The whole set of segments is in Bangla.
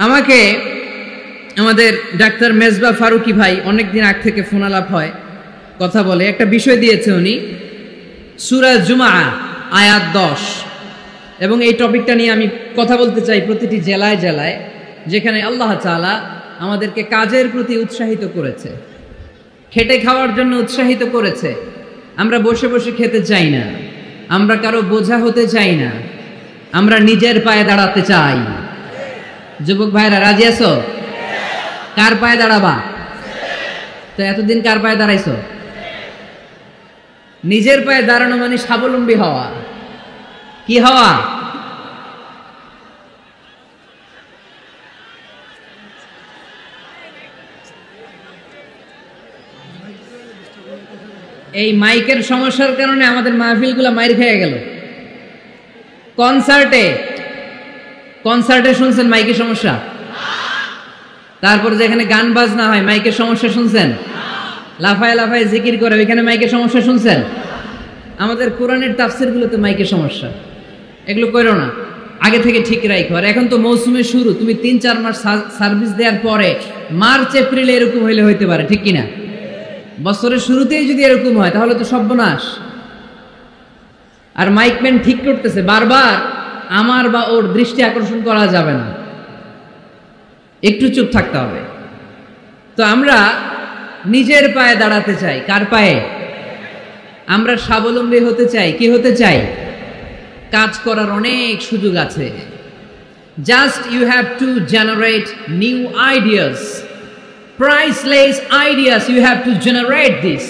আমাকে আমাদের ডাক্তার মেজবা ফারুকি ভাই অনেকদিন আগ থেকে ফোন আলাপ হয়, কথা বলে, একটা বিষয় দিয়েছে উনি, সূরা জুমআ আয়াত 10, এবং এই টপিকটা নিয়ে আমি কথা বলতে চাই প্রতিটি জেলায় জেলায়, যেখানে আল্লাহ তাআলা আমাদেরকে কাজের প্রতি উৎসাহিত করেছে, খেটে খাওয়ার জন্য উৎসাহিত করেছে। আমরা বসে বসে খেতে চাই না, আমরা কারো বোঝা হতে চাই না, আমরা নিজের পায়ে দাঁড়াতে চাই। যুবক ভাইরা রাজি আছো? কার পায়ে দাঁড়াবা? তো এতদিন কার পায়ে দাঁড়াইছো? নিজের পায়ে দাঁড়ানো মানে স্বাবলম্বী হওয়া। কি হওয়া? এই মাইকের সমস্যার কারণে আমাদের মাহফিলগুলো মাইর খেয়ে গেল। কনসার্টে শুনছেন মাইকের সমস্যা? তারপর যেখানে গান বাজনা হয় মাইকের সমস্যা শুনছেন? লাফায় লাফায় জিকির করে ওইখানে মাইকের সমস্যা শুনছেন? আমাদের কোরআনের তাফসিরগুলোতে মাইকের সমস্যা। এগুলো করো না, আগে থেকে ঠিক রাখো। আর এখন তো মৌসুমের শুরু, তুমি 3-4 মাস সার্ভিস দেওয়ার পরে মার্চ এপ্রিলে এরকম হইলে হইতে পারে, ঠিক কিনা? বছরের শুরুতেই যদি এরকম হয় তাহলে তো সর্বনাশ। আর মাইকম্যান ঠিক করতেছে বারবার, আমার বা ওর দৃষ্টি আকর্ষণ করা যাবে না, একটু চুপ থাকতে হবে। তো আমরা নিজের পায়ে দাঁড়াতে চাই। কার পায়ে? আমরা স্বাবলম্বী হতে চাই। কি হতে চাই? কাজ করার অনেক সুযোগ আছে। Just you have to generate new ideas, priceless ideas, you have to generate this.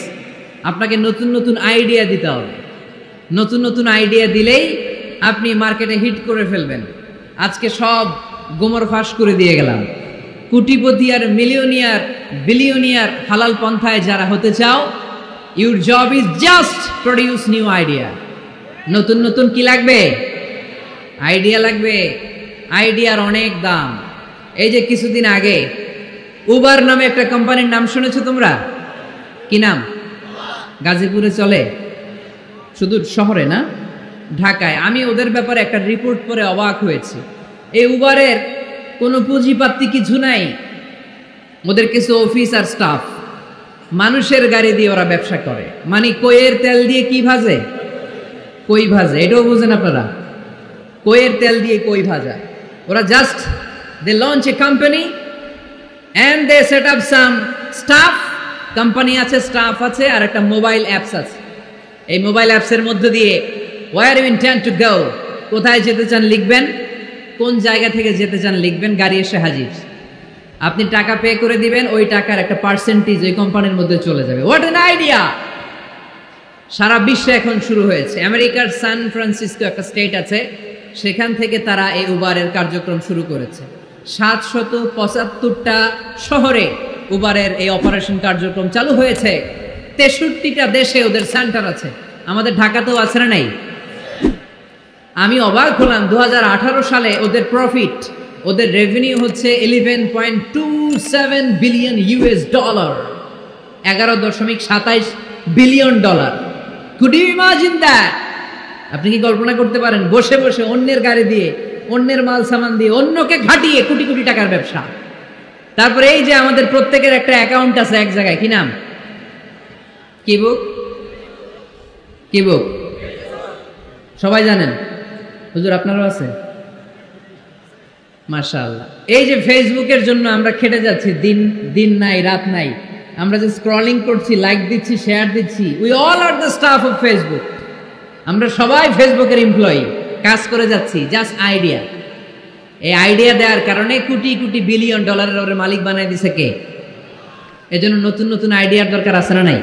আপনাকে নতুন নতুন আইডিয়া দিতে হবে। নতুন নতুন আইডিয়া দিলেই আপনি মার্কেটে হিট করে ফেলবেন। আজকে সব গোমর ফাঁস করে দিয়ে গেলাম। কোটিপতি আর মিলিয়নিয়ার, বিলিয়নিয়ার হালাল পন্থায় যারা হতে চাও, your job is just produce new idea. নতুন নতুন কি লাগবে? আইডিয়া লাগবে। আইডিয়ার অনেক দাম। এই যে কিছুদিন আগে উবার নামে একটা কোম্পানির নাম শুনেছো তোমরা? কি নাম? গাজীপুরে চলে, শুধু শহরে না, ঢাকায়। আমি ওদের ব্যাপারে একটা রিপোর্ট পড়ে অবাক হয়েছি। এই উবারের কোনো পুঁজিপাতি কিছু নাই, ওদের কিছু অফিস আর স্টাফ, মানুষের গাড়ি দিয়ে ওরা ব্যবসা করে। মানে কইয়ের তেল দিয়ে কি ভাজে? কই ভাজে। এটাও বুঝেন আপনারা? কইয়ের তেল দিয়ে কই ভাজা। ওরা just they launch a company and they set up some staff, company আছে, স্টাফ আছে, আর একটা মোবাইল অ্যাপস আছে। এই মোবাইল অ্যাপসের মধ্যে দিয়ে where you intend to go, কোথায় যেতে চান লিখবেন, কোন জায়গা থেকে যেতে চান লিখবেন, গাড়ি এসে হাজির। আপনি টাকা পে করে দিবেন, ওই টাকার একটা পার্সেন্টেজ ওই কোম্পানির মধ্যে চলে যাবে। What an idea! সারা বিশ্বে এখন শুরু হয়েছে। আমেরিকার সান ফ্রান্সিসকো একটা স্টেট আছে, সেখান থেকে তারা এই উবারের কার্যক্রম শুরু করেছে। 775টা শহরে উবারের এই অপারেশন কার্যক্রম চালু হয়েছে। 63টা দেশে ওদের সেন্টার আছে। আমাদের ঢাকাতেও আছে না নাই? আমি অবাক হলাম, 2018 সালে ওদের প্রফিট, ওদের রেভিনিউ হচ্ছে $11.27 billion, $11.27 billion. Could you imagine that? আপনি কি কল্পনা করতে পারেন? বসে বসে অন্যের গাড়ি দিয়ে, অন্যের মাল সামান দিয়ে, অন্যকে ঘাটিয়ে কোটি কোটি টাকার ব্যবসা। তারপরে এই যে আমাদের প্রত্যেকের একটা অ্যাকাউন্ট আছে এক জায়গায়, কি নাম? কি বুক? কি বুক? সবাই জানেন? হুজুর আপনারও আছে? মাশাআল্লাহ। এই যে ফেসবুকের জন্য আমরা খেটে যাচ্ছি, দিন নাই রাত নাই, আমরা যে স্ক্রলিং করছি, লাইক দিচ্ছি, শেয়ার দিচ্ছি, we all are the staff of Facebook. আমরা সবাই ফেসবুকের এমপ্লয়ি, কাজ করে যাচ্ছি। Just idea. এই আইডিয়া দেওয়ার কারণে কোটি কোটি বিলিয়ন ডলারের ওর মালিক বানাই দিছে কে? এজন্য নতুন নতুন আইডিয়ার দরকার আছে না নাই?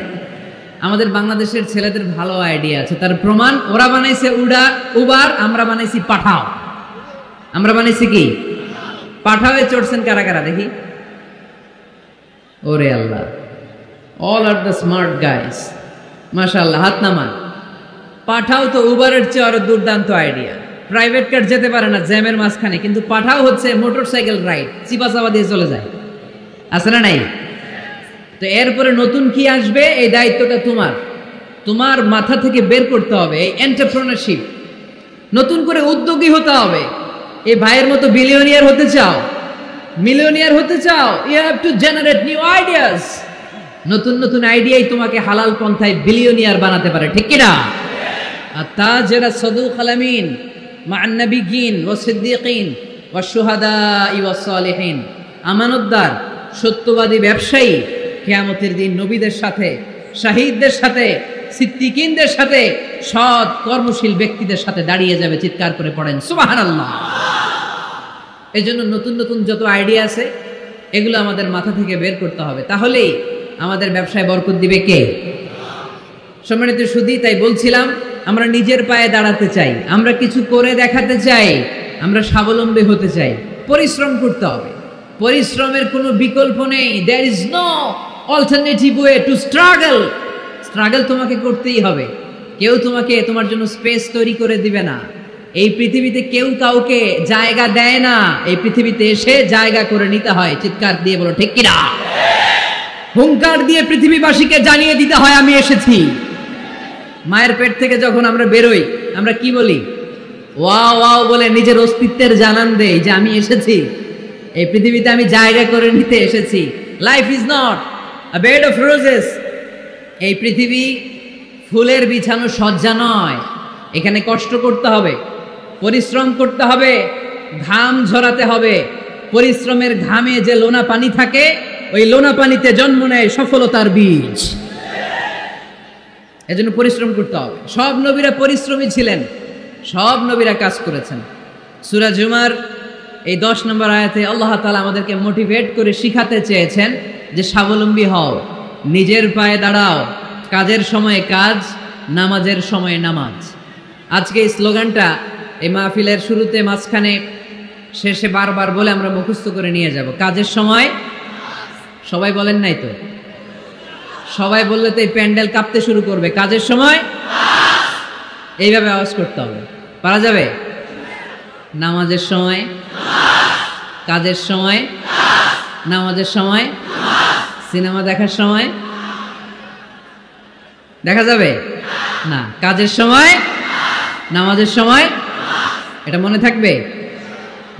আমাদের বাংলাদেশের ছেলেদের ভালো আইডিয়া আছে, তার প্রমাণ ওরা বানাইছে উবার, আমরা বানাইছি পাঠাও। আমরা বানাইছি কি? পাঠাওয়ে চড়ছেন কারা কারা দেখি? ওরে আল্লাহ, all are the smart guys, মাশাআল্লাহ, হাত নামান। পাঠাও তো উবারের চেয়ে আরো দুর্দান্ত আইডিয়া। প্রাইভেট কার যেতে পারে না জ্যামের মাঝখানে, কিন্তু পাঠাও হচ্ছে মোটরসাইকেল রাইড, চিপাচাপা দিয়ে চলে যায়। আছে না নাই? তো এরপরে নতুন কি আসবে, এই দায়িত্বটা তোমার মাথা থেকে বের করতে হবে। এই এন্টারপ্রেনারশিপ, নতুন করে উদ্যোগী হতে হবে। এই ভাইয়ের মতো বিলিয়নিয়ার হতে চাও, মিলিয়নিয়ার হতে চাও, you have to generate new ideas. নতুন নতুন আইডিয়াই তোমাকে হালাল পন্থায় বিলিয়নিয়ার বানাতে পারে, ঠিক কিনা? আত-তাজিরা সাদুক আল-আমিন মা'আন নাবিয়্যিন ওয়াস সিদ্দীকিন ওয়াশ শুহাদাই ওয়াস সালিহিন। আমানতদার সত্যবাদী ব্যবসায়ী কিয়ামতের দিন নবীদের সাথে, শাহীদদের সাথে, সিদ্দীকিনদের সাথে, সৎ কর্মশীল ব্যক্তিদের সাথে দাঁড়িয়ে যাবে। চিৎকার করে পড়েন সুবহানাল্লাহ। এই জন্য নতুন নতুন যত আইডিয়া আছে এগুলো আমাদের মাথা থেকে বের করতে হবে, তাহলেই আমাদের ব্যবসায় বরকত দিবে কে? সম্মানিত সুধী, তাই বলছিলাম আমরা নিজের পায়ে দাঁড়াতে চাই, আমরা কিছু করে দেখাতে চাই, আমরা স্বাবলম্বী হতে চাই, পরিশ্রম করতে হবে। পরিশ্রমের কোনো বিকল্প নেই। There is no alternative way to struggle. Struggle তোমাকে করতেই হবে। কেউ তোমাকে তোমার জন্য স্পেস তৈরি করে দিবে না। এই পৃথিবীতে কেউ কাউকে জায়গা দেয় না, এই পৃথিবীতে এসে জায়গা করে নিতে হয়। চিৎকার দিয়ে বলো ঠিক কিনা? হুঙ্কার দিয়ে পৃথিবীবাসীকে জানিয়ে দিতে হয় আমি এসেছি। মায়ের পেট থেকে যখন আমরা বেরোই আমরা কি বলি? ওয়াও ওয়াও বলে নিজের অস্তিত্বের জানান দেই যে আমি এসেছি, এই পৃথিবীতে আমি জায়গা করে নিতে এসেছি। Life is not a bed of roses. এই পৃথিবী ফুলের বিছানো সজ্জা নয়। এখানে কষ্ট করতে হবে, পরিশ্রম করতে হবে, ঘাম ঝরাতে হবে। পরিশ্রমের ঘামে যে লোনা পানি থাকে, ওই লোনা পানিতে জন্ম নেয় সফলতার বীজ। এজন্য পরিশ্রম করতে হবে। সব নবীরা পরিশ্রমী ছিলেন, সব নবীরা কাজ করেছেন। সূরা জুমার এই 10 নম্বর আয়াতে আল্লাহ তাআলা আমাদেরকে মোটিভেট করে শিখাতে চেয়েছেন যে স্বাবলম্বী হও, নিজের পায়ে দাঁড়াও, কাজের সময়ে কাজ, নামাজের সময়ে নামাজ। আজকে এই স্লোগানটা এই মাহফিলের শুরুতে, মাঝখানে, শেষে বারবার বলে আমরা মুখস্থ করে নিয়ে যাব। কাজের সময়, সবাই বলেন নাই তো? সবাই বললে তো এই প্যান্ডেল কাঁপতে শুরু করবে। কাজের সময় এইভাবে আওয়াজ করতে হবে, পারা যাবে? নামাজের সময়, কাজের সময়, নামাজের সময়, সিনেমা দেখার সময় দেখা যাবে না? কাজের সময়, নামাজের সময়, এটা মনে থাকবে?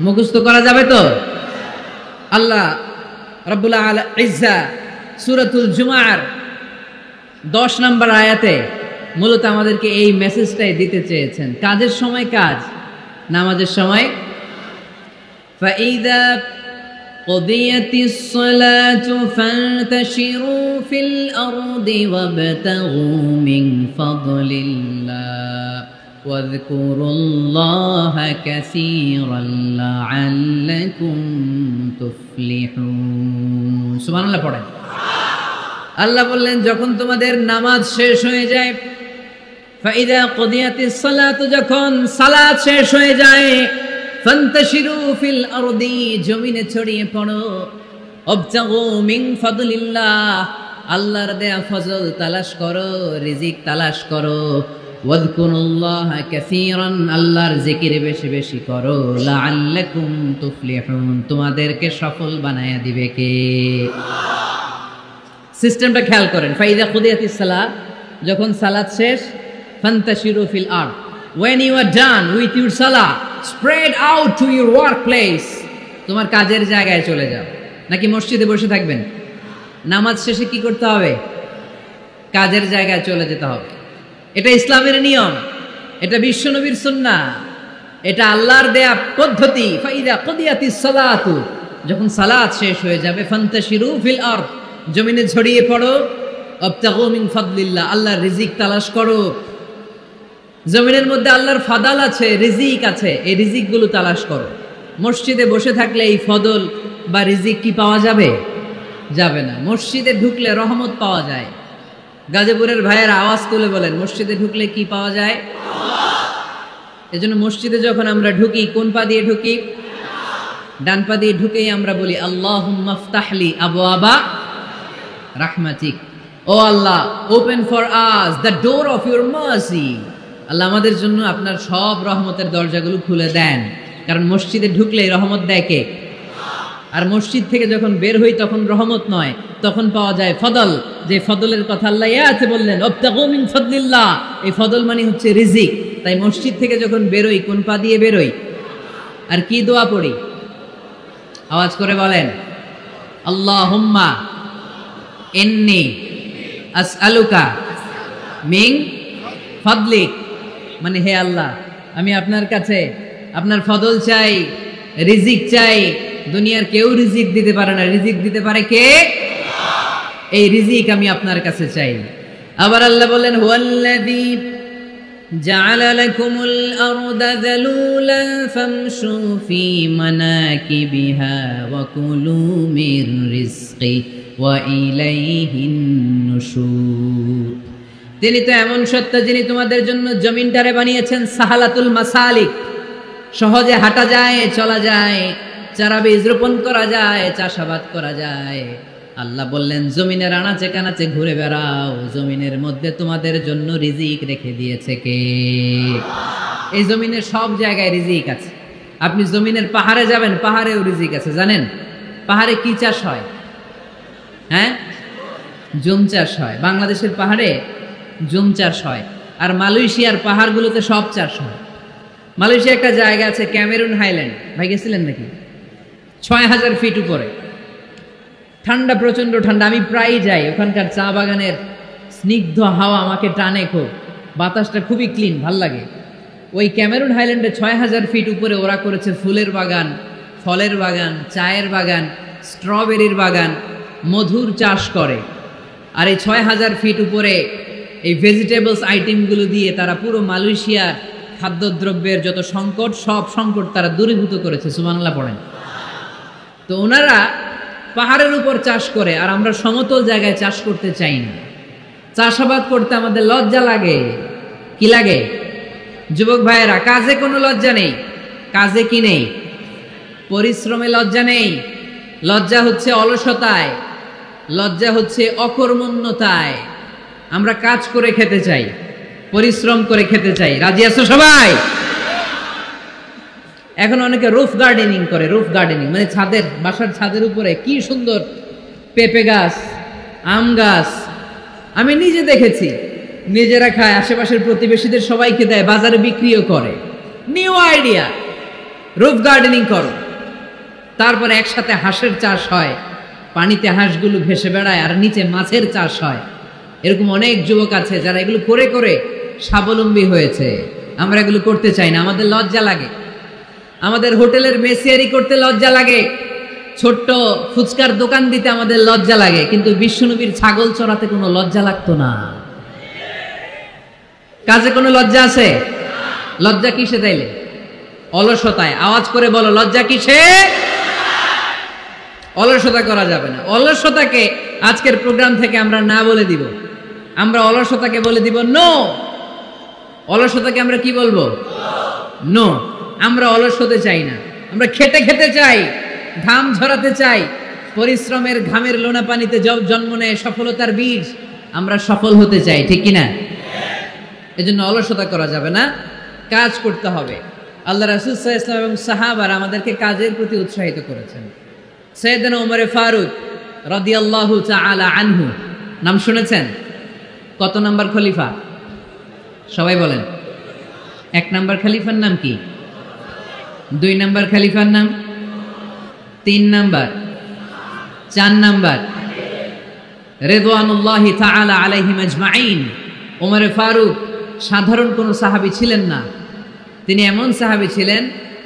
মুখস্থ করা যাবে তো? আল্লাহ রাব্বুল ইজ্জা সূরাতুল জুমার 10 নম্বর আয়াতে মূলত আমাদেরকে এই মেসেজটাই দিতে চেয়েছেন। কাজের সময় কাজ, নামাজের সময়। ফাইদা কুদিয়াতিস সালাতু ফান্তাশিরু ফিল আরদি ওয়াবতাগু মিন ফাদলিল্লাহ ওয়াযকুরুল্লাহা কাসীরান লাআল্লাকুম তুফলিহুন। সুবহানাল্লাহ পড়েন। আল্লাহ বললেন যখন তোমাদের নামাজ শেষ হয়ে যায়, ফাইদা কুদিয়াতিস সালাতু, যখন সালাত শেষ হয়ে যায়, ফান্তাশিরু ফিল আরদি, জমিনে ছড়িয়ে পড়ো, ওয়াবতাগু মিন ফাদলিল্লাহ, আল্লাহর দেয়া ফজল তালাশ করো, রিজিক তালাশ করো, ওয়াযকুরুল্লাহা কাসীরান, আল্লাহর জিকির বেশি বেশি করো, লাআল্লাকুম তুফলিহুন, তোমাদেরকে সফল বানায়া দিবে কে? সিস্টেমটা খেয়াল করেন। ফাইদা কুদিয়াতিস সালাত, যখন সালাত শেষ, ফান্তাশিরু ফিল আরদ, when you are done with your salah, spread out to your workplace, তোমার কাজের জায়গায় চলে যাও। নাকি মসজিদে বসে থাকবেন? নামাজ শেষে কি করতে হবে? কাজের জায়গায় চলে যেতে হবে। এটা ইসলামের নিয়ম, এটা বিশ্বনবীর সুন্নাহ, এটা আল্লাহর দেয়া পদ্ধতি। ফাইদা কুদিয়াতিস সালাতু, যখন সালাত শেষ হয়ে যাবে, ফান্তাশিরু ফিল আরদ, জমিনে ছড়িয়ে পড়ো, ওয়াবতাগু মিন ফাদলিল্লাহ, আল্লাহর রিজিক তালাশ করো। জমিনের মধ্যে আল্লাহর ফাদাল আছে, রিজিক আছে, এই রিজিকগুলো তালাশ করো। মসজিদে বসে থাকলে এই ফদল বা রিজিক কি পাওয়া যাবে? যাবে না। মসজিদে ঢুকলে রহমত পাওয়া যায়। গাজীপুরের ভাইয়ের আওয়াজ তুলে বলেন, মসজিদে ঢুকলে কি পাওয়া যায়? এজন্য মসজিদে যখন আমরা ঢুকি, কোন পা দিয়ে ঢুকি? ডান পা দিয়ে ঢুকেই আমরা বলি আল্লাহুম্মা ফতাহলি আবওয়াবা রাহমাতিক, O Allah, open for us the door of your mercy. আল্লাহ আমাদের জন্য আপনার সব রহমতের দরজাগুলো খুলে দেন। কারণ মসজিদে ঢুকলে রহমত দেয় কে? আর মসজিদ থেকে যখন বের হই তখন রহমত নয়, তখন পাওয়া যায় ফদল। যে ফদলের কথা আল্লাহ ইয়াতে বললেন, ওয়াবতাগু মিন ফাদলিল্লাহ, এই ফদল মানে হচ্ছে রিজিক। তাই মসজিদ থেকে যখন বেরোই কোন পা দিয়ে বেরোই? আর কি দোয়া পড়ি? আওয়াজ করে বলেন, আল্লাহুম্মা ইন্নী আসআলুকা মিন ফাদলিক, মানে হে আল্লাহ, আমি আপনার কাছে আপনার ফদল চাই, রিজিক চাই। দুনিয়ার কেউ রিজিক দিতে পারে না, রিজিক দিতে পারে কে? এই রিজিক আমি আপনার কাছে চাই। আবার আল্লাহ বলেন, হুয়াল্লাযী জাআলা লাকুমুল আরদা যালুলান ফামশু ফি মানাকিবিহা ওয়া কুলু মির রিজকি ওয়া ইলাইহিন নুশুর। তিনি তো এমন সত্তা যিনি তোমাদের জন্য জমিনটারে বানিয়েছেন সাহালাতুল মাসালিক, সহজে হাঁটা যায়, চলা যায়, চারা বীজ রোপণ করা যায়, চাষাবাদ করা যায়। আল্লাহ বললেন, জমিনের আনাচে কানাচে ঘুরে বেড়াও, জমিনের মধ্যে তোমাদের জন্য রিজিক রেখে দিয়েছে কে? এই জমিনের সব জায়গায় রিজিক আছে। আপনি জমিনের পাহাড়ে যাবেন, পাহাড়েও রিজিক আছে। জানেন পাহাড়ে কি চাষ হয়? হ্যাঁ, জুম চাষ হয়। বাংলাদেশের পাহাড়ে জুম চাষ হয়, আর মালয়েশিয়ার পাহাড়গুলোতে সব চাষ হয়। মালয়েশিয়া একটা জায়গা আছে ক্যামেরুন হাইল্যান্ড, ভাই গেছিলেন নাকি? ৬,০০০ ফিট উপরে, ঠান্ডা, প্রচন্ড ঠান্ডা। আমি প্রায় যাই, ওখানকার চা বাগানের স্নিগ্ধ হাওয়া আমাকে টানে খুব, বাতাসটা খুবই ক্লিন, ভাল লাগে। ওই ক্যামেরুন হাইল্যান্ডে ৬,০০০ ফিট উপরে ওরা করেছে ফুলের বাগান, ফলের বাগান, চায়ের বাগান, স্ট্রবেরির বাগান, মধুর চাষ করে। আর এই ৬,০০০ ফিট উপরে এই ভেজিটেবলস আইটেমগুলো দিয়ে তারা পুরো মালয়েশিয়ার খাদ্যদ্রব্যের যত সংকট, সব সংকট তারা দূরীভূত করেছে। সুবহানাল্লাহ পড়েন। তো ওনারা পাহাড়ের উপর চাষ করে, আর আমরা সমতল জায়গায় চাষ করতে চাই না। চাষাবাদ করতে আমাদের লজ্জা লাগে। কি লাগে? যুবক ভাইয়েরা, কাজে কোনো লজ্জা নেই। কাজে কি নেই? পরিশ্রমে লজ্জা নেই। লজ্জা হচ্ছে অলসতায়, লজ্জা হচ্ছে অকর্মণ্যতায়। আমরা কাজ করে খেতে চাই, পরিশ্রম করে খেতে চাই। রাজি আছো সবাই? এখন অনেকে রুফ গার্ডেনিং করে। রুফ গার্ডেনিং মানে ছাদের, বাসার ছাদের উপরে কি সুন্দর পেঁপে গাছ, আম গাছ। আমি নিজে দেখেছি, নিজেরা খায়, আশেপাশের প্রতিবেশীদের সবাইকে দেয়, বাজারে বিক্রিও করে। নিউ আইডিয়া, রুফ গার্ডেনিং করো। তারপরে একসাথে হাঁসের চাষ হয়, পানিতে হাঁসগুলো ভেসে বেড়ায়, আর নিচে মাছের চাষ হয়। এরকম অনেক যুবক আছে যারা এগুলো করে করে স্বাবলম্বী হয়েছে। আমরা এগুলো করতে চাই না, আমাদের লজ্জা লাগে। আমাদের হোটেলের মেসিয়ারি করতে লজ্জা লাগে, ছোট্ট ফুচকার দোকান দিতে আমাদের লজ্জা লাগে, কিন্তু বিশ্বনবীর ছাগল চড়াতে কোনো লজ্জা লাগতো না। কাজে কোনো লজ্জা আছে? লজ্জা কিসে তাইলে? অলসতায়। আওয়াজ করে বলো, লজ্জা কিসে? অলসতা করা যাবে না। অলসতাকে আজকের প্রোগ্রাম থেকে আমরা না বলে দিব। আমরা অলসতাকে বলে দিব নো। অলসতাকে আমরা কি বলবো? নো। আমরা অলস হতে চাই না, আমরা খেতে খেতে চাই, ঘাম ঝরাতে চাই। পরিশ্রমের ঘামের লোনা পানিতে জন্ম নেয় সফলতার বীজ। আমরা সফল হতে চাই, ঠিক কিনা? এজন্য অলসতা করা যাবে না, কাজ করতে হবে। আল্লাহ রাসূল সাল্লাল্লাহু আলাইহি ওয়াসাল্লাম এবং সাহাবারা আমাদেরকে কাজের প্রতি উৎসাহিত করেছেন। সাইয়েদনা ওমর ফারুক রাদিয়াল্লাহু তাআলা আনহু, নাম শুনেছেন? কত নাম্বার খলিফা? সবাই বলেন। 1 নাম্বার খলিফার নাম কি? 2 নাম্বার খলিফার নাম? 3 নাম্বার? 4 নাম্বার? রিদওয়ানুল্লাহি তাআলা আলাইহিম আজমাইন। ওমর ফারুক সাধারণ কোনো সাহাবী ছিলেন না, তিনি এমন সাহাবী ছিলেন,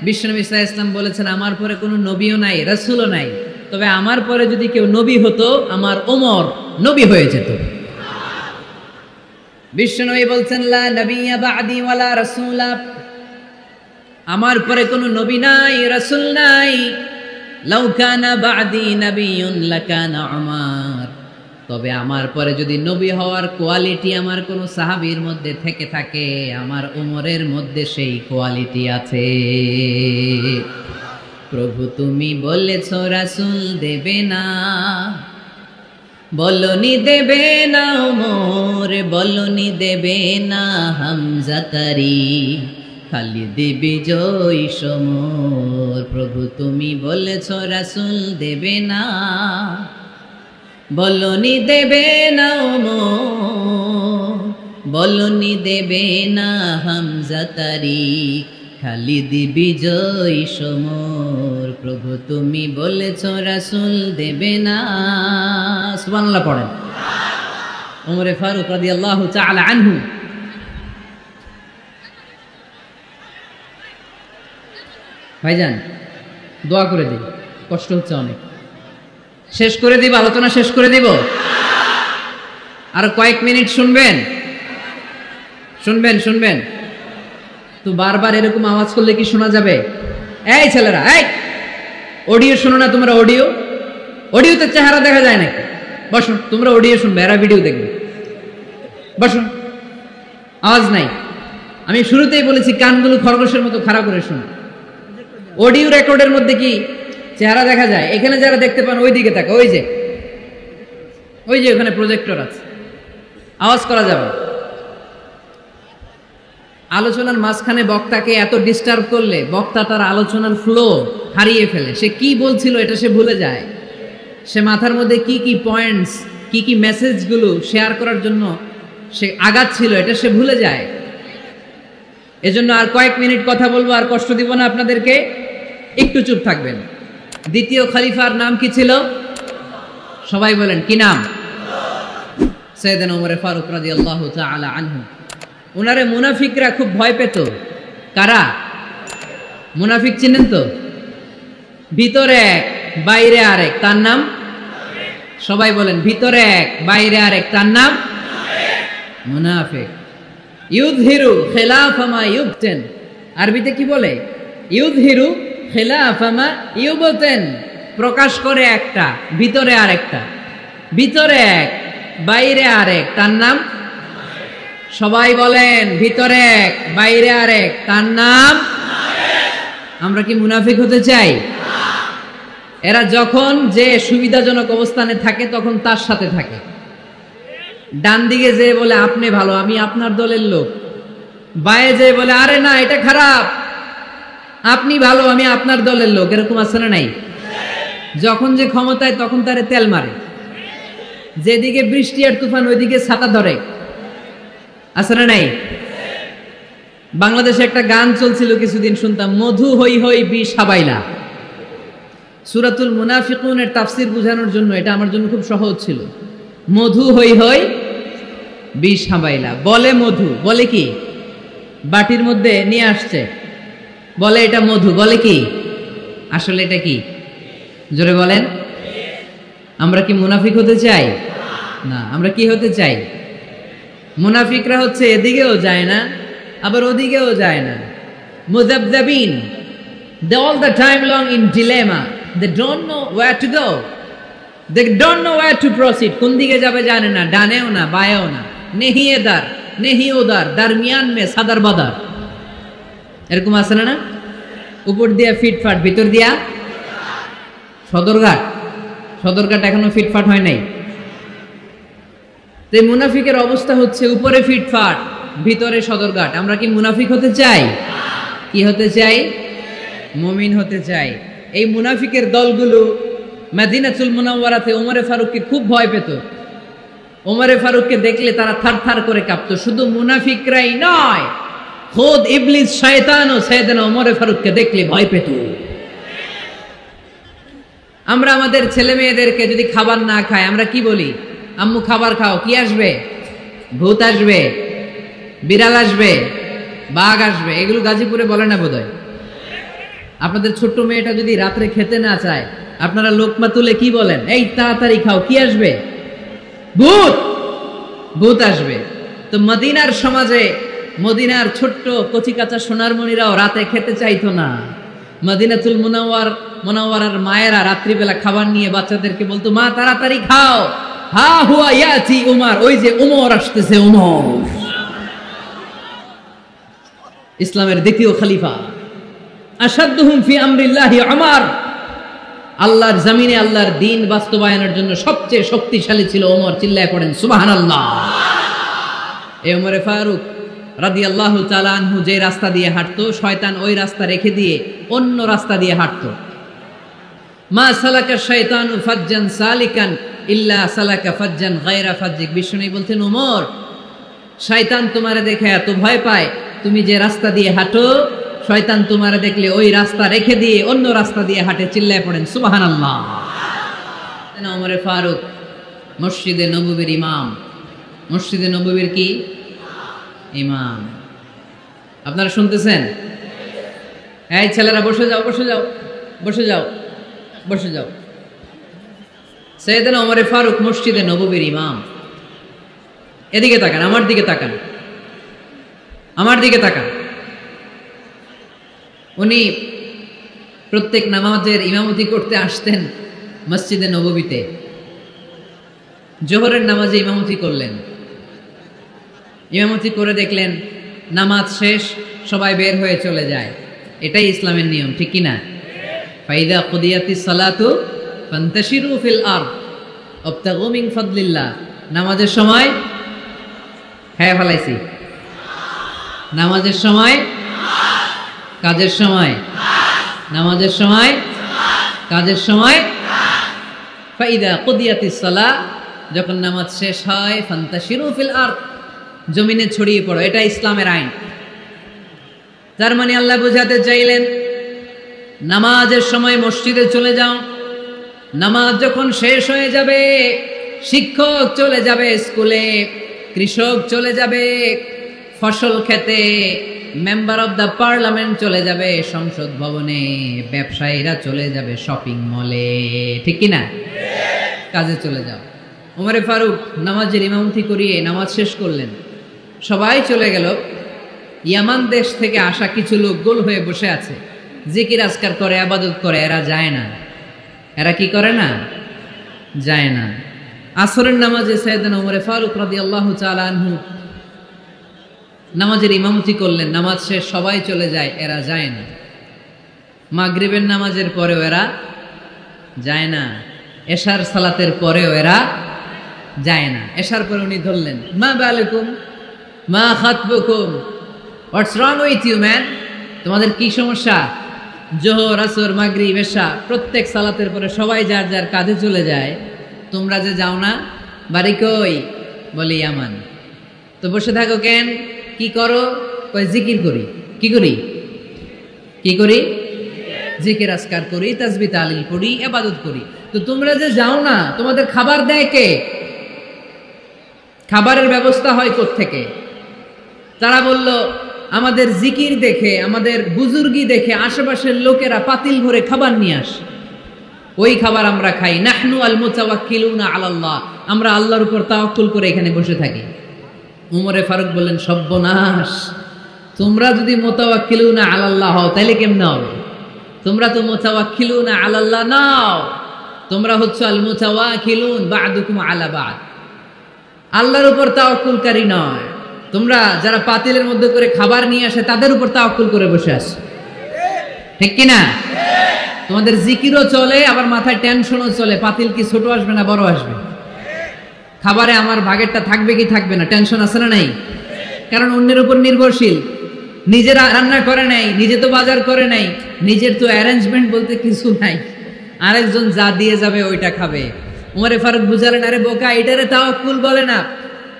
বিশ্বনবী সাল্লাল্লাহু আলাইহি ওয়াসাল্লাম বলেছেন, আমার পরে কোনো নবীও নাই, রাসূলও নাই, তবে আমার পরে যদি কেউ নবী হতো, আমার ওমর নবী হয়ে যেত। বিশ্বনবী বলছেন, লা নবিয়্যা বা'দি ওয়ালা রাসূলা, আমার পরে কোনো নবী নাই, রাসূল নাই। লাউ কানা বা'দি নাবিয়্যুন লাকানা উমর, তবে আমার পরে যদি নবী হওয়ার কোয়ালিটি আমার কোনো সাহাবীর মধ্যে থেকে থাকে, আমার ওমরের মধ্যে সেই কোয়ালিটি আছে। প্রভু তুমি বলেছ রাসূল দেবে না, বলনি দেবে না ওমর, বলনি দেবে না হামজা তারি, খালিদ বিজয় সমর। প্রভু তুমি বলেছ রাসূল দেবে না, বলনি দেবে না ওমর, বলনি দেবে না হামজা তারি, খালিদ বিজয় সমর। প্রভু তুমি বলেছো রাসূল দেবে না, সুবহানাল্লাহ পড়েন। ওমরে ফারুক রাদিয়াল্লাহু তাআলা আনহু ভাইজান দোয়া করে দিই, কষ্ট হচ্ছে অনেক। শেষ করে দিব, আলোচনা শেষ করে দিব। আর কয়েক মিনিট শুনবেন শুনবেন শুনবেন তো বারবার এরকম আওয়াজ করলে কি শোনা যাবে? এই ছেলেরা, এই অডিও শোনো না তোমরা? অডিওতে চেহারা দেখা যায় নাকি? বসো, তোমরা অডিও শুনবে, এরা ভিডিও দেখবে। বসো, আওয়াজ নাই। আমি শুরুতেই বলেছি কানগুলো খরগোশের মতো খাড়া করে শুনো। অডিও রেকর্ডের মধ্যে কি চেহারা দেখা যায়? এখানে যারা দেখতে পান ওই দিকে তাকা, ওই যে ওখানে প্রজেক্টর আছে, আওয়াজ করা যাবে। আলোচনার মাঝখানে বক্তাকে এত ডিস্টার্ব করলে বক্তা তার আলোচনার ফ্লো হারিয়ে ফেলে। সে কি বলছিল এটা সে ভুলে যায়। সে মাথার মধ্যে কি কি পয়েন্টস, কি কি মেসেজগুলো শেয়ার করার জন্য সে আগাচ্ছিল এটা সে ভুলে যায়। এজন্য আর কয়েক মিনিট কথা বলবো, আর কষ্ট দিব না আপনাদেরকে, একটু চুপ থাকবেন। দ্বিতীয় খলিফার নাম কি ছিল? সবাই বলেন কি নাম? সাইয়েদনা ওমর ফারুক রাদিয়াল্লাহু তাআলা আনহু। ওনারে মুনাফিকরা খুব ভয় পেত। কারা? মুনাফিক চিনেন তো? ভিতরে এক বাইরে আরেক, তার নাম? সবাই বলেন ভিতরে এক বাইরে আরেক, তার নাম মুনাফিক। ইউযহিরু খিলাফা মা ইউবতিন, আরবিতে কি বলে? ইউযহিরু খিলাফা মা ইউবতিন, প্রকাশ করে একটা, ভিতরে আরেকটা। ভিতরে এক বাইরে আরেক, তার নাম? সবাই বলেন ভিতরে এক বাইরে আরেক, তার নাম? আমরা কি মুনাফিক হতে চাই? এরা যখন যে সুবিধাজনক অবস্থানে থাকে তখন তার সাথে থাকে। ডান দিকে যে বলে আপনি ভালো, আমি আপনার দলের লোক। বায়ে যে বলে আরে না এটা খারাপ, আপনি ভালো, আমি আপনার দলের লোক। এরকম আছে না নাই? যখন যে ক্ষমতায় তখন তারে তেল মারে। যেদিকে বৃষ্টি আর তুফান ওইদিকে ছাতা ধরে। আছে না নাই? বাংলাদেশে একটা গান চলছিল কিছুদিন, শুনতাম, মধু হই হই বিষ হাবাইলা। সূরাতুল মুনাফিকুনের তাফসীর বোঝানোর জন্য এটা আমার জন্য খুব সহজ ছিল। মধু হই হই বিষ হাবাইলা। বলে মধু, বলে কি? বাটির মধ্যে নিয়ে আসছে, বলে এটা মধু, বলে কি? আসলে এটা কি? জোরে বলেন। আমরা কি মুনাফিক হতে চাই? না। আমরা কি হতে চাই? মুনাফিকরা হচ্ছে এদিকেও যায় না আবার ওদিকেও যায় না। মুযাবযাবিন, they all the time long in dilemma, they don't know where to go, they don't know where to proceed, কোন দিকে যাবে জানে না, ডানেও না বায়েও না, নেহি এদার নেহি ওদার, দরমিয়ান মে সাদার বাদার। এরকম আছে না? উপর দিয়া ফিটফাট, ভিতর দিয়া সদরঘাট এখনো ফিটফাট হয় নাই। তো মুনাফিকের অবস্থা হচ্ছে উপরে ফিটফাট, ভিতরে সদরঘাট। আমরা কি মুনাফিক হতে চাই? কি হতে চাই? মুমিন হতে চাই। এই মুনাফিকের দলগুলো মদিনাতুল মুনাওয়ারাতে ওমরে ফারুককে খুব ভয় পেত। ওমরে ফারুককে দেখলে তারা থারথার করে কাঁপতো। শুধু মুনাফিকরাই নয়, খোদ ইবলিস শয়তানও সাইয়েদনা ওমরে ফারুককে দেখলে ভয় পেত। আমরা আমাদের ছেলে মেয়েদেরকে যদি খাবার না খায় আমরা কি বলি? আম্মু খাবার খাও। কি আসবে? ভূত আসবে, বিড়াল আসবে, বাঘ আসবে। এগুলো গাজীপুরে বলে না বোধহয়। আপনাদের ছোট্ট মেয়েটা যদি রাত্রে খেতে না চায় আপনারা লোকমা তুলে কি বলেন? এই তাড়াতাড়ি খাও। কি আসবে? ভূত আসবে। তো মদিনার সমাজে মদিনার ছোট্ট কচিকাচা সোনারমণিরাও রাতে খেতে চাইতো না। মদিনাতুল মুনাওয়ারার মায়েরা রাত্রিবেলা খাবার নিয়ে বাচ্চাদেরকে বলতো, মা তাড়াতাড়ি খাও, হা হুয়া ইয়াতি উমর, ওই যে উমর আসতেছে। উমর ইসলামের দ্বিতীয় খলিফা। আশাদ্দুহুম ফি আমরিল্লাহি উমর, আল্লাহর জমিনে আল্লাহর দ্বীন বাস্তবায়নের জন্য সবচেয়ে শক্তিশালী ছিল ওমর। চিল্লায় পড়েন সুবহানাল্লাহ। এই ওমরে ফারুক রাদিয়াল্লাহু তাআলা আনহু যে রাস্তা দিয়ে হাঁটতো, শয়তান ওই রাস্তা রেখে দিয়ে অন্য রাস্তা দিয়ে হাঁটতো। মা সালাকা শাইতানু ফাজ্জান সালিকান ইল্লা সালাকা ফাজ্জান গায়রা ফাজ্জিক। বিষ্ণু বলতেন, ওমর, শয়তান তোমারে দেখে এত ভয় পায়, তুমি যে রাস্তা দিয়ে হাঁটো শয়তান তোমার দেখলে ওই রাস্তা রেখে দিয়ে অন্য রাস্তা দিয়ে হাঁটে, চিল্লায় পড়েন সুবহানাল্লাহ। ওমরে ফারুক মসজিদে নববীর ইমাম, মসজিদে নববীর কি ইমাম। আপনারা শুনতেছেন? এই ছেলেরা বসে যাও, বসে যাও, বসে যাও, বসে যাও। সাইয়েদনা ওমরে ফারুক মসজিদে নববীর ইমাম। এদিকে তাকান, আমার দিকে তাকান, আমার দিকে তাকান। উনি প্রত্যেক নামাজের ইমামতি করতে আসতেন মসজিদে নববীতে। জোহরের নামাজে ইমামতি করলেন, ইমামতি করে দেখলেন নামাজ শেষ, সবাই বের হয়ে চলে যায়। এটাই ইসলামের নিয়ম, ঠিক কিনা? ফাইদা কুদিয়াতিস সালাতু ফান্তাশিরু ফিল আরদ ওয়াবতাগু মিন ফাদলিল্লাহ। নামাজের সময় খায়া ফেলাইছি, নামাজের সময় কাজের সময়, নামাজের সময় কাজের সময়। ফাইদা কুদিয়াতিস সালাহ, যখন নামাজ শেষ হয়, ফান্তাশিরু ফিল আরদ, জমিনে ছড়িয়ে পড়ো। এটা ইসলামের আইন। তার মানে আল্লাহ বোঝাতে চাইলেন নামাজের সময় মসজিদে চলে যাও। নামাজ যখন শেষ হয়ে যাবে, শিক্ষক চলে যাবে স্কুলে, কৃষক চলে যাবে ফসল খেতে, মেম্বার অব দ্য পার্লামেন্ট চলে যাবে সংসদ ভবনে, ব্যবসায়ীরা চলে যাবে শপিং মলে, ঠিক কিনা? কাজে চলে যাও। ওমরে ফারুক নামাজের ইমামতি করিয়ে নামাজ শেষ করলেন, সবাই চলে গেল। ইয়ামান দেশ থেকে আসা কিছু লোক গোল হয়ে বসে আছে, জিকির আজকার করে, ইবাদত করে। এরা যায় না। এরা কি করে না? যায় না। আসরের নামাজে সাইয়েদনা ওমরে ফারুক রাদিয়াল্লাহু তাআলা আনহু নামাজের ইমামতি করলেন। নামাজ শেষ, সবাই চলে যায়, এরা যায় না। মাগরিবের নামাজের পরেও এরা যায় না। এশার সালাতের পরেও এরা যায় না। এশার পরে উনি ধরলেন, মা বালাকুম মা খাতবুকুম, হোয়াটস রং উইথ ইউ ম্যান? তোমাদের কি সমস্যা? জোহর, আসর, মাগরিব, এশা প্রত্যেক সালাতের পরে সবাই যার যার কাজে চলে যায়, তোমরা যে যাও না? বাড়ি কই? বলি ইয়ামান। তো বসে থাকো কেন? কি করো? কই জিকির করি। কি করি? কি করি? জিকির আজকার করি, তাসবিহ তাহলিল পড়ি, ইবাদত করি। তো তোমরা যে যাও না, তোমাদের খাবার দেয় কে? খাবারের ব্যবস্থা হয় কোত্থেকে? তারা বলল, আমাদের জিকির দেখে, আমাদের বুজুর্গি দেখে আশেপাশের লোকেরা পাতিল ভরে খাবার নিয়ে আসে, ওই খাবার আমরা খাই। নাহনু আল মুতাওয়াক্কিলুনা আলাল্লাহ, আমরা আল্লাহর উপর তাওয়াক্কুল করে এখানে বসে থাকি। উমরে ফারুক বললেন, সর্বনাশ, তোমরা যদি মুতাওয়াক্কিলুনা আলাল্লাহ হও তাহলে কেমনে হবে? তোমরা তো মুতাওয়াক্কিলুনা আলাল্লাহ নাও, তোমরা হচ্ছে আল মুতাওয়াক্কিলুন বা'দুকুম আলা বা'দ, আল্লাহর উপর তাওয়াক্কুলকারী নয়। তোমরা যারা পাতিলের মধ্যে করে খাবার নিয়ে আসে তাদের উপর তাওয়াক্কুল করে বসে আছো, ঠিক কিনা? তোমাদের জিকিরও চলে, আবার মাথায় টেনশনও চলে, পাতিল কি ছোট আসবে না বড় আসবে, খাবারে আমার ভাগেরটা থাকবে কি থাকবে না, টেনশন আছে না নাই? কারণ অন্যের উপর নির্ভরশীল, নিজেরা রান্না করে নাই, নিজে তো বাজার করে নাই, নিজের তো অ্যারেঞ্জমেন্ট বলতে কিছু নাই, আরেকজন যা দিয়ে যাবে ওইটা খাবে। উমরে ফারুক বুঝালেন, আরে বোকা, এটারে তাওয়াক্কুল বলে না।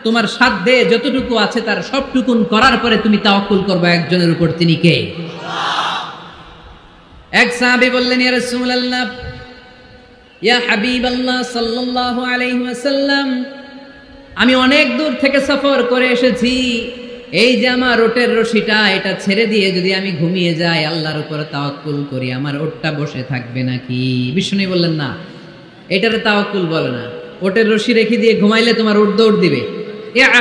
তোমার সাধ্যে যতটুকু আছে তার সবটুকুন করার পরে তুমি তাওয়াক্কুল করবে একজনের উপর, তিনি কে? এক সাহাবী বললেন, ইয়া রাসূলুল্লাহ, ইয়া হাবিবাল্লাহ সাল্লাল্লাহু আলাইহি ওয়াসাল্লাম, আমি অনেক দূর থেকে সফর করে এসেছি, এই যে আমার ওটের রশিটা, এটা ছেড়ে দিয়ে যদি আমি ঘুমিয়ে যাই, আল্লাহর উপর তাওয়াক্কুল করি, আমার ওটটা বসে থাকবে নাকি? বিষ্ণু বললেন, না, এটারে তাওয়াক্কুল বলে না। ওটের রশি রেখে দিয়ে ঘুমাইলে তোমার ওট দৌড় দিবে।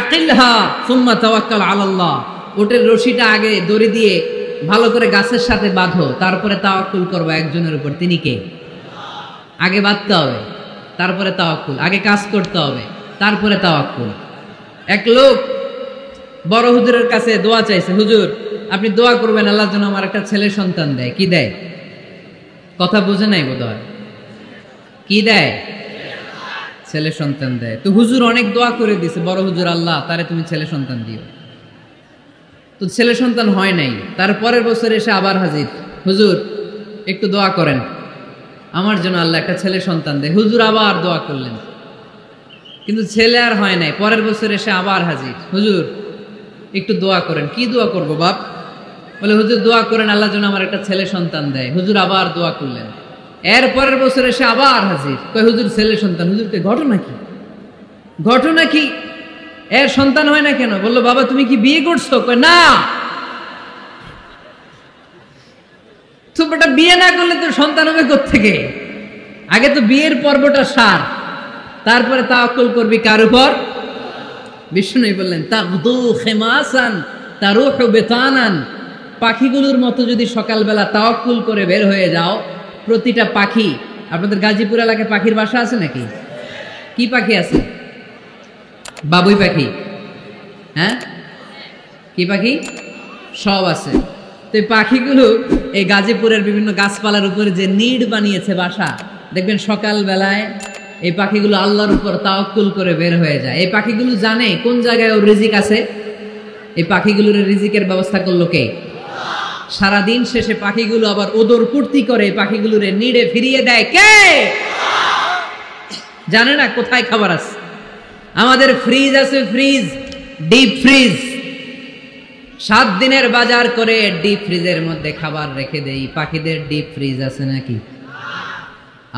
আকিলহা সুম্মা তাওয়াক্কাল আলাল্লাহ, ওটের রশিটা আগে দড়ি দিয়ে ভালো করে গাছের সাথে বাঁধো, তারপরে তাওয়াক্কুল করবো একজনের উপর, তিনি কে? আগে বাঁধতে হবে, তারপরে তাওয়াক্কুল। আগে কাজ করতে হবে, তারপরে তাওয়াক্কুল। এক লোক বড় হুজুরের কাছে দোয়া চাইছে, হুজুর আপনি দোয়া করবেন আল্লাহ যেন আমার একটা ছেলে সন্তান দেয়। কি দেয়? কথা বুঝে নাই বোধহয়। কি দেয়? ছেলে সন্তান দেয়। তো হুজুর অনেক দোয়া করে দিছে, বড় হুজুর, আল্লাহ তারে তুমি ছেলে সন্তান দিও। তো ছেলে সন্তান হয় নাই। তারপরের বছর এসে আবার হাজির, হুজুর একটু দোয়া করেন আমার জন্য আল্লাহ একটা ছেলে সন্তান দেয়। হুজুর আবার দোয়া করলেন, কিন্তু ছেলে আর হয় নাই। পরের বছর এসে আবার হাজির, হুজুর একটু দোয়া করেন। কি দোয়া করবো বাপ? বলে হুজুর দোয়া করেন আল্লাহ যেন আমার একটা ছেলে সন্তান দেয়। হুজুর আবার দোয়া করলেন। এর পরের বছর এসে আবার হাজির, কয় হুজুর ছেলে সন্তান। হুজুরকে ঘটনা কি, ঘটনা কি, এর সন্তান হয় না কেন? বললো বাবা তুমি কি বিয়ে করছো? কয় না। তো বেটা বিয়ে না করলে তো সন্তান হবে কোত্থেকে? আগে তো বিয়ের পর্বটা সার, তারপরে তাওয়াক্কুল করবি কার উপর? বিষ্ণু বললেন তাগদু খিমাসান তারুহু বিতানান, পাখিগুলোর মতো যদি সকালবেলা তাওয়াক্কুল করে বের হয়ে যাও, প্রতিটা পাখি, আপনাদের গাজীপুর এলাকায় পাখির বাসা আছে নাকি? কি পাখি আছে? বাবুই পাখি, হ্যাঁ কি পাখি? সব আছে। তো এই পাখিগুলো এই গাজীপুরের বিভিন্ন গাছপালার উপরে যে নিড় বানিয়েছে বাসা, দেখবেন সকাল বেলায় এই পাখিগুলো আল্লাহর উপর তাওয়াক্কুল করে বের হয়ে যায়। এই পাখিগুলো জানে কোন জায়গায় ওর রিজিক আছে। এই পাখিগুলোর রিজিকের ব্যবস্থা করলো কে? সারাদিন শেষে পাখিগুলো আবার ওদর কুর্তি করে পাখিগুলোরে নিড়ে ফিরিয়ে দেয় কে? জানে না কোথায় খাবার আছে। আমাদের ফ্রিজ আছে, ফ্রিজ, ডিপ ফ্রিজ, 7 দিনের বাজার করে ডিপ ফ্রিজের মধ্যে খাবার রেখে দেই। পাখিদের ডিপ ফ্রিজ আছে নাকি?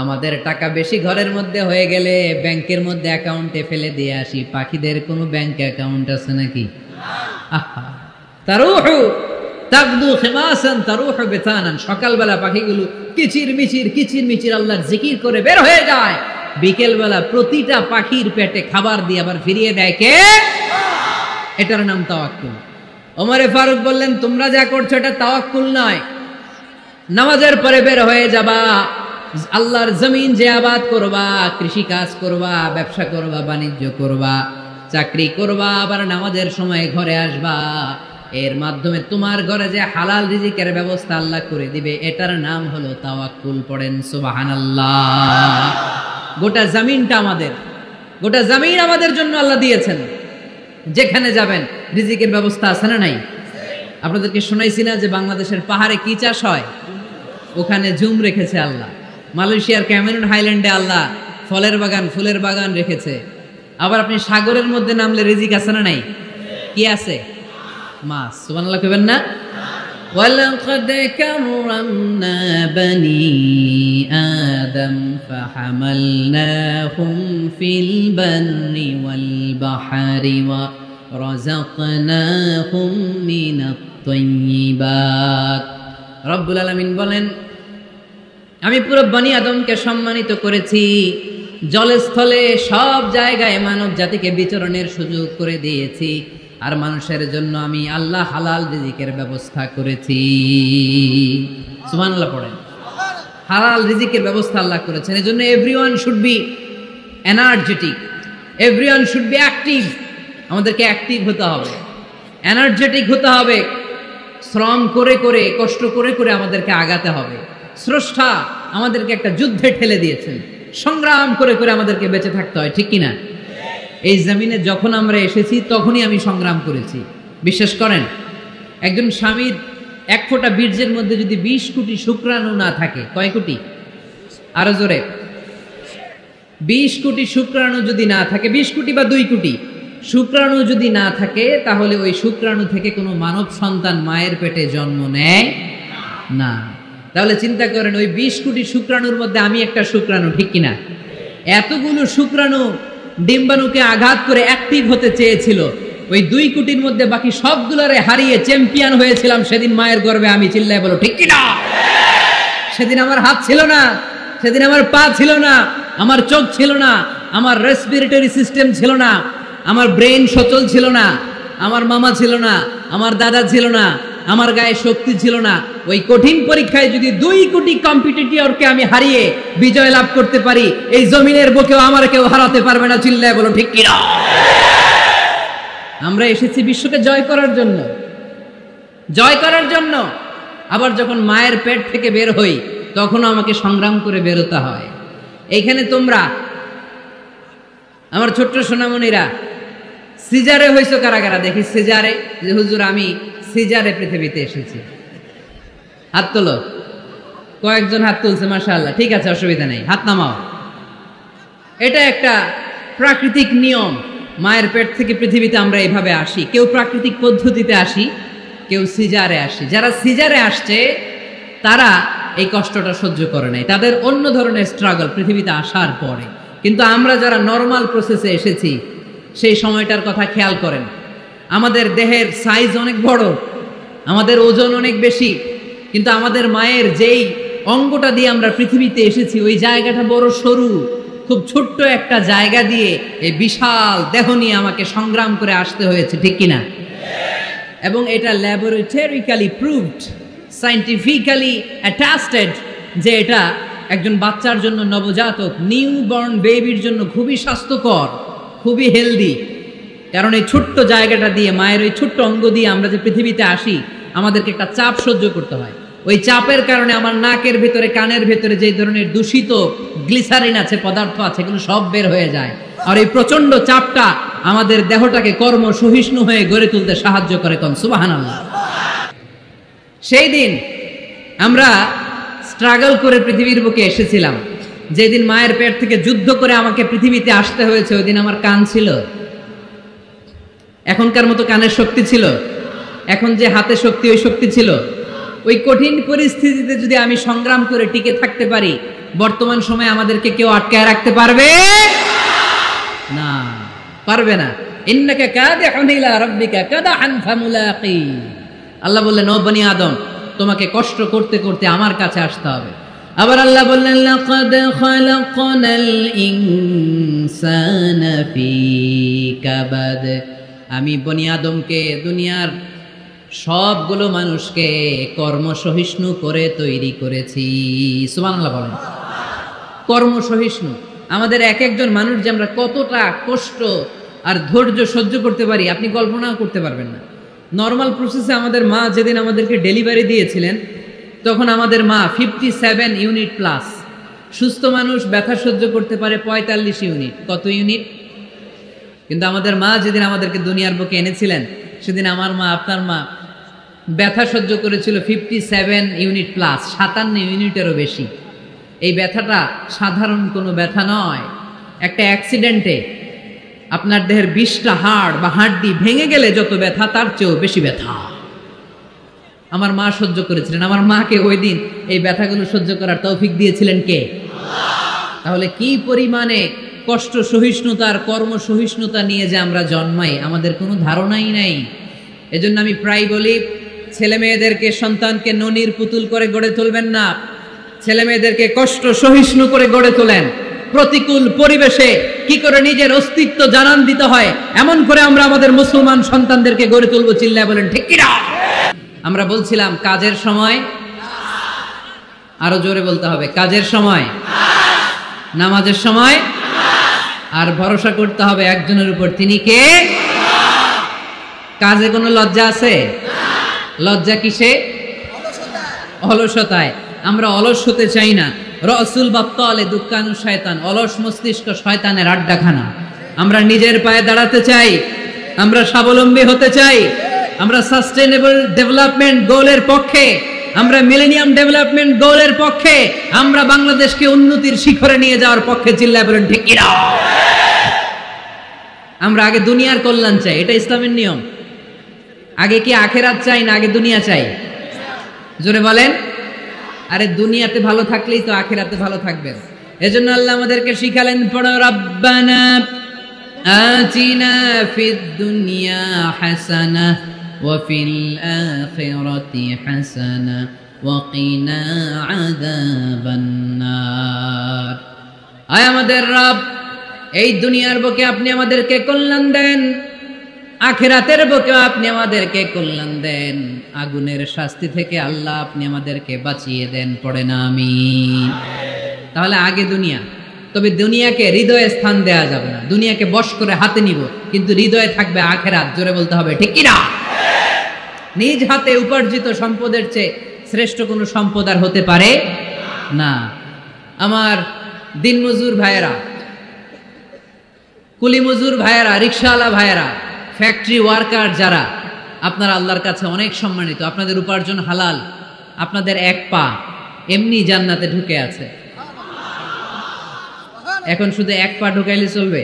আমাদের টাকা বেশি ঘরের মধ্যে হয়ে গেলে ব্যাংকের মধ্যে অ্যাকাউন্টে ফেলে দিয়ে আসি। পাখিদের কোনো ব্যাংক অ্যাকাউন্ট আছে নাকি? তারুহু তাগদু খিমাসান তারুহু বিতানান, সকালবেলা পাখিগুলো কিচির মিচির আল্লাহর জিকির করে বের হয়ে যায়। বিকেল বেলা প্রতিটা পাখির পেটে খাবার দিয়ে আবার ফিরিয়ে দেয় কে? এটার নাম তাওয়াক্কুল। ওমরে ফারুক বললেন তোমরা যা করছো এটা তাওয়াক্কুল নয়। নামাজের পরে বের হয়ে যাবা, আল্লাহর জমিন যে আবাদ করবা, কৃষি কাজ করবা, ব্যবসা করবা, বাণিজ্য করবা, চাকরি করবা, আবার নামাজের সময় ঘরে আসবা। এর মাধ্যমে তোমার ঘরে যে হালাল রিজিকের ব্যবস্থা আল্লাহ করে দিবে, এটার নাম হলো তাওয়াক্কুল। পড়েন সুবহানাল্লাহ। গোটা জমিনটা আমাদের, গোটা জমিন আমাদের জন্য আল্লাহ দিয়েছেন। যেখানে যাবেন রিজিকের ব্যবস্থা আছে না নাই? আপনাদেরকে শোনাইছি না যে বাংলাদেশের পাহাড়ে কি চাষ হয়? ওখানে জুম রেখেছে আল্লাহ। মালয়েশিয়ার ক্যামেরুন হাইল্যান্ডে আল্লাহ ফলের বাগান, ফুলের বাগান রেখেছে। আবার আপনি সাগরের মধ্যে নামলে রিজিক আছে না নাই? কি আছে? মাছ। সুবহানাল্লাহ কইবেন না? ওয়ালাকাদ কাররামনা বানি আদম ফাহামালনাহুম ফিল বাররি ওয়াল বাহরি ওয়া রাযাকনাহুম মিনাত তাইয়্যিবাত। রব্বুল আলামিন বলেন আমি পুরো বনি আদমকে সম্মানিত করেছি, জলে স্থলে সব জায়গায় মানব জাতিকে বিচরণের সুযোগ করে দিয়েছি। আর মানুষের জন্য আমি আল্লাহ হালাল রিজিকের ব্যবস্থা করেছি। সুবহানাল্লাহ পড়েন। হালাল রিজিকের ব্যবস্থা আল্লাহ করেছেন। এজন্য everyone should be energetic, everyone should be active. আমাদেরকে অ্যাক্টিভ হতে হবে, এনার্জেটিক হতে হবে। শ্রম করে করে, কষ্ট করে করে আমাদেরকে আগাতে হবে। স্রষ্টা আমাদেরকে একটা যুদ্ধে ঠেলে দিয়েছেন, সংগ্রাম করে করে আমাদেরকে বেঁচে থাকতে হয়, ঠিক কিনা? এই জমিনে যখন আমরা এসেছি তখনই আমি সংগ্রাম করেছি। বিশ্বাস করেন, একজন স্বামীর 1 ফোঁটা বীর্যের মধ্যে যদি 20 কোটি শুক্রাণু না থাকে, কয় কোটি? আরো জোরে। 20 কোটি শুক্রাণু যদি না থাকে, 20 কোটি বা 2 কোটি শুক্রাণু যদি না থাকে, তাহলে ওই শুক্রাণু থেকে কোনো মানব সন্তান মায়ের পেটে জন্ম নেয় না। তাহলে চিন্তা করেন, ওই 20 কোটি শুক্রাণুর মধ্যে আমি একটা শুক্রাণু, ঠিক কিনা? এতগুলো শুক্রাণু ডিম্বাণুকে আঘাত করে অ্যাক্টিভ হতে চেয়েছিল। ওই 2 কোটির মধ্যে বাকি সবগুলোরে হারিয়ে চ্যাম্পিয়ন হয়েছিলাম সেদিন মায়ের গর্ভে আমি। চিল্লায় বলো ঠিক কিনা? সেদিন আমার হাত ছিল না, সেদিন আমার পা ছিল না, আমার চোখ ছিল না, আমার রেসপিরেটরি সিস্টেম ছিল না, আমার ব্রেন সচল ছিল না, আমার মামা ছিল না, আমার দাদা ছিল না, আমার গায়ে শক্তি ছিল না। ওই কঠিন পরীক্ষায় যদি 2 কোটি কম্পিটিটরকে আমি হারিয়ে বিজয় লাভ করতে পারি, এই জমিনের বুকেও আমার কেউ হারাতে পারবে না। চিল্লায় বলো ঠিক কিনা? আমরা এসেছি বিশ্বকে জয় করার জন্য, জয় করার জন্য। আবার যখন মায়ের পেট থেকে বের হই তখনও আমাকে সংগ্রাম করে বেরোতে হয়। এইখানে তোমরা আমার ছোট্ট সোনামণিরা সিজারে হইছো কারা কারা? দেখি সিজারে, যে হুজুর আমি সিজারে পৃথিবীতে এসেছি। হাত তোলো। কয়েকজন হাত তুলছে, মাশাআল্লাহ। ঠিক আছে, অসুবিধা নেই, হাত নামাও। এটা একটা প্রাকৃতিক নিয়ম। মায়ের পেট থেকে পৃথিবীতে আমরা এইভাবে আসি। কেউ প্রাকৃতিক পদ্ধতিতে আসি, কেউ সিজারে আসে। যারা সিজারে আসছে তারা এই কষ্টটা সহ্য করে নাই, তাদের অন্য ধরনের স্ট্রাগল পৃথিবীতে আসার পরে। কিন্তু আমরা যারা নর্মাল প্রসেসে এসেছি সেই সময়টার কথা খেয়াল করেন। আমাদের দেহের সাইজ অনেক বড়, আমাদের ওজন অনেক বেশি, কিন্তু আমাদের মায়ের যেই অঙ্গটা দিয়ে আমরা পৃথিবীতে এসেছি ওই জায়গাটা বড় সরু। খুব ছোট্ট একটা জায়গা দিয়ে এই বিশাল দেহ নিয়ে আমাকে সংগ্রাম করে আসতে হয়েছে, ঠিক কিনা? এবং এটা ল্যাবরেটরিক্যালি প্রুভড, সায়েন্টিফিক্যালি অ্যাটাস্টেড যে এটা একজন বাচ্চার জন্য, নবজাতক নিউ বর্ন বেবির জন্য খুবই স্বাস্থ্যকর, খুবই হেলদি। কারণ এই ছোট্ট জায়গাটা দিয়ে, মায়ের ওই ছোট্ট অঙ্গ দিয়ে আমরা যে পৃথিবীতে আসি, আমাদেরকে একটা চাপ সহ্য করতে হয়। ওই চাপের কারণে আমার নাকের ভেতরে, কানের ভেতরে যে ধরনের দূষিত গ্লিসারিন আছে, পদার্থ আছে, এগুলো সব বের হয়ে যায়। আর এই প্রচন্ড চাপটা আমাদের দেহটাকে কর্ম সহিষ্ণু হয়ে গড়ে তুলতে সাহায্য করে। কোন সুবহানাল্লাহ। সেই দিন আমরা স্ট্রাগল করে পৃথিবীর বুকে এসেছিলাম। যেদিন মায়ের পেট থেকে যুদ্ধ করে আমাকে পৃথিবীতে আসতে হয়েছে, ওই দিন আমার কান ছিল? এখনকার মতো কানের শক্তি ছিল? এখন যে হাতে শক্তি, ওই শক্তি ছিল? ওই কঠিন পরিস্থিতিতে যদি আমি সংগ্রাম করে টিকে থাকতে পারি, বর্তমান সময়ে আমাদেরকে কেউ আটকায় রাখতে পারবে না, পারবে না। ইন্নাকা কাদিহুন ইলা রাব্বিকা কাদহান ফামুলাকি। আল্লাহ বললেন, ও বনি আদম, তোমাকে কষ্ট করতে করতে আমার কাছে আসতে হবে। আবার আল্লাহ বললেন, লাকাদ খালাকনাল ইনসানা ফি কাবাদ। আমি বনি আদমকে, দুনিয়ার সবগুলো মানুষকে কর্মসহিষ্ণু করে তৈরি করেছি। সুবহানাল্লাহ বলেন। কর্মসহিষ্ণু। আমাদের এক একজন মানুষ যে আমরা কতটা কষ্ট আর ধৈর্য সহ্য করতে পারি আপনি কল্পনাও করতে পারবেন না। নর্মাল প্রসেসে আমাদের মা যেদিন আমাদেরকে ডেলিভারি দিয়েছিলেন, তখন আমাদের মা 57 ইউনিট প্লাস। সুস্থ মানুষ ব্যথা সহ্য করতে পারে 45 ইউনিট। কত ইউনিট? কিন্তু আমাদের মা যেদিন আমাদেরকে দুনিয়ার বুকে এনেছিলেন, সেদিন আমার মা, আপনার মা ব্যথা সহ্য করেছিল 57 ইউনিট প্লাস, 57 ইউনিটেরও বেশি। এই ব্যথাটা সাধারণ কোনো ব্যথা নয়। একটা অ্যাক্সিডেন্টে আপনার দেহের 20টা হাড় বা হাড্ডি ভেঙে গেলে যত ব্যথা, তার চেয়েও বেশি ব্যথা আমার মা সহ্য করেছিলেন। আমার মাকে ওই দিন এই ব্যথাগুলো সহ্য করার তৌফিক দিয়েছিলেন কে? তাহলে কি পরিমাণে কষ্ট সহিষ্ণুতার, কর্ম সহিষ্ণুতা নিয়ে যে আমরা জন্মাই, আমাদের কোনো ধারণাই নাই। এজন্য আমি প্রায় বলি, ছেলে মেয়েদেরকে, সন্তানকে ননির পুতুল করে গড়ে তুলবেন না। ছেলে মেয়েদেরকে কষ্ট সহিষ্ণু করে গড়ে তোলেন। প্রতিকূল পরিবেশে কি করে নিজের অস্তিত্ব জানান দিতে হয়, এমন করে আমরা আমাদের মুসলমান সন্তানদেরকে গড়ে তুলবো। চিল্লায় বলেন ঠিক কিনা? আমরা বলছিলাম কাজের সময়, আরো জোরে বলতে হবে, কাজের সময়, নামাজের সময়, আর ভরসা করতে হবে একজনের উপর, তিনি কে? কাজে কোনো লজ্জা আছে? লজ্জা কিসে? অলসতায়। আমরা অলস হতে চাই না। রসুল বাত্তালে দুঃখানু শয়তান, অলস মস্তিষ্ক শয়তানের আড্ডাখানা। আমরা নিজের পায়ে দাঁড়াতে চাই, আমরা স্বাবলম্বী হতে চাই, আমরা সাস্টেনেবল ডেভেলপমেন্ট গোলের পক্ষে, আমরা মিলেনিয়াম ডেভেলপমেন্ট গোলের পক্ষে, আমরা বাংলাদেশকে উন্নতির শিখরে নিয়ে যাওয়ার পক্ষে। চিল্লায় বলেন ঠিক কিনা? আমরা আগে দুনিয়ার কল্যাণ চাই, এটা ইসলামের নিয়ম। আগে কি আখেরাত চাই না আগে দুনিয়া চাই? জোরে বলেন। আরে দুনিয়াতে ভালো থাকলেই তো আখেরাতে ভালো থাকবেন। এজন্য আল্লাহ আমাদেরকে শিখালেন, পড়ো রব্বানা আতিনা ফিদ দুনিয়া হাসানাহ ওয়া ফিল আখিরাতি হাসানাহ ওয়া কিনা আযাবান নার। আয় আমাদের রব, এই দুনিয়ার বুকে আপনি আমাদেরকে কল্যাণ দেন, আখিরাতের বুকেও আপনি আমাদেরকে কল্যাণ দেন, আগুনের শাস্তি থেকে আল্লাহ আপনি আমাদেরকে বাঁচিয়ে দেন। পড়ে না আমিন। তাহলে আগে দুনিয়া, তবে দুনিয়াকে হৃদয়ে স্থান দেওয়া যাবে না। দুনিয়াকে বশ করে হাতে নিব, কিন্তু হৃদয়ে থাকবে আখিরাত। জোরে বলতে হবে ঠিক কিনা? নিজ হাতে উপার্জিত সম্পদের চেয়ে শ্রেষ্ঠ কোনো সম্পদ আর হতে পারে না। আমার দিনমজুর ভাইয়েরা, কুলি মজুর ভাইয়েরা, রিক্সাওয়ালা ভাইয়েরা, ফ্যাক্টরি ওয়ার্কার যারা, আপনারা আল্লাহর কাছে অনেক সম্মানিত। আপনাদের উপার্জন হালাল। আপনাদের এক পা এমনি জান্নাতে ঢুকে আছে। এখন শুধু এক পা ঢুকাইলে চলবে?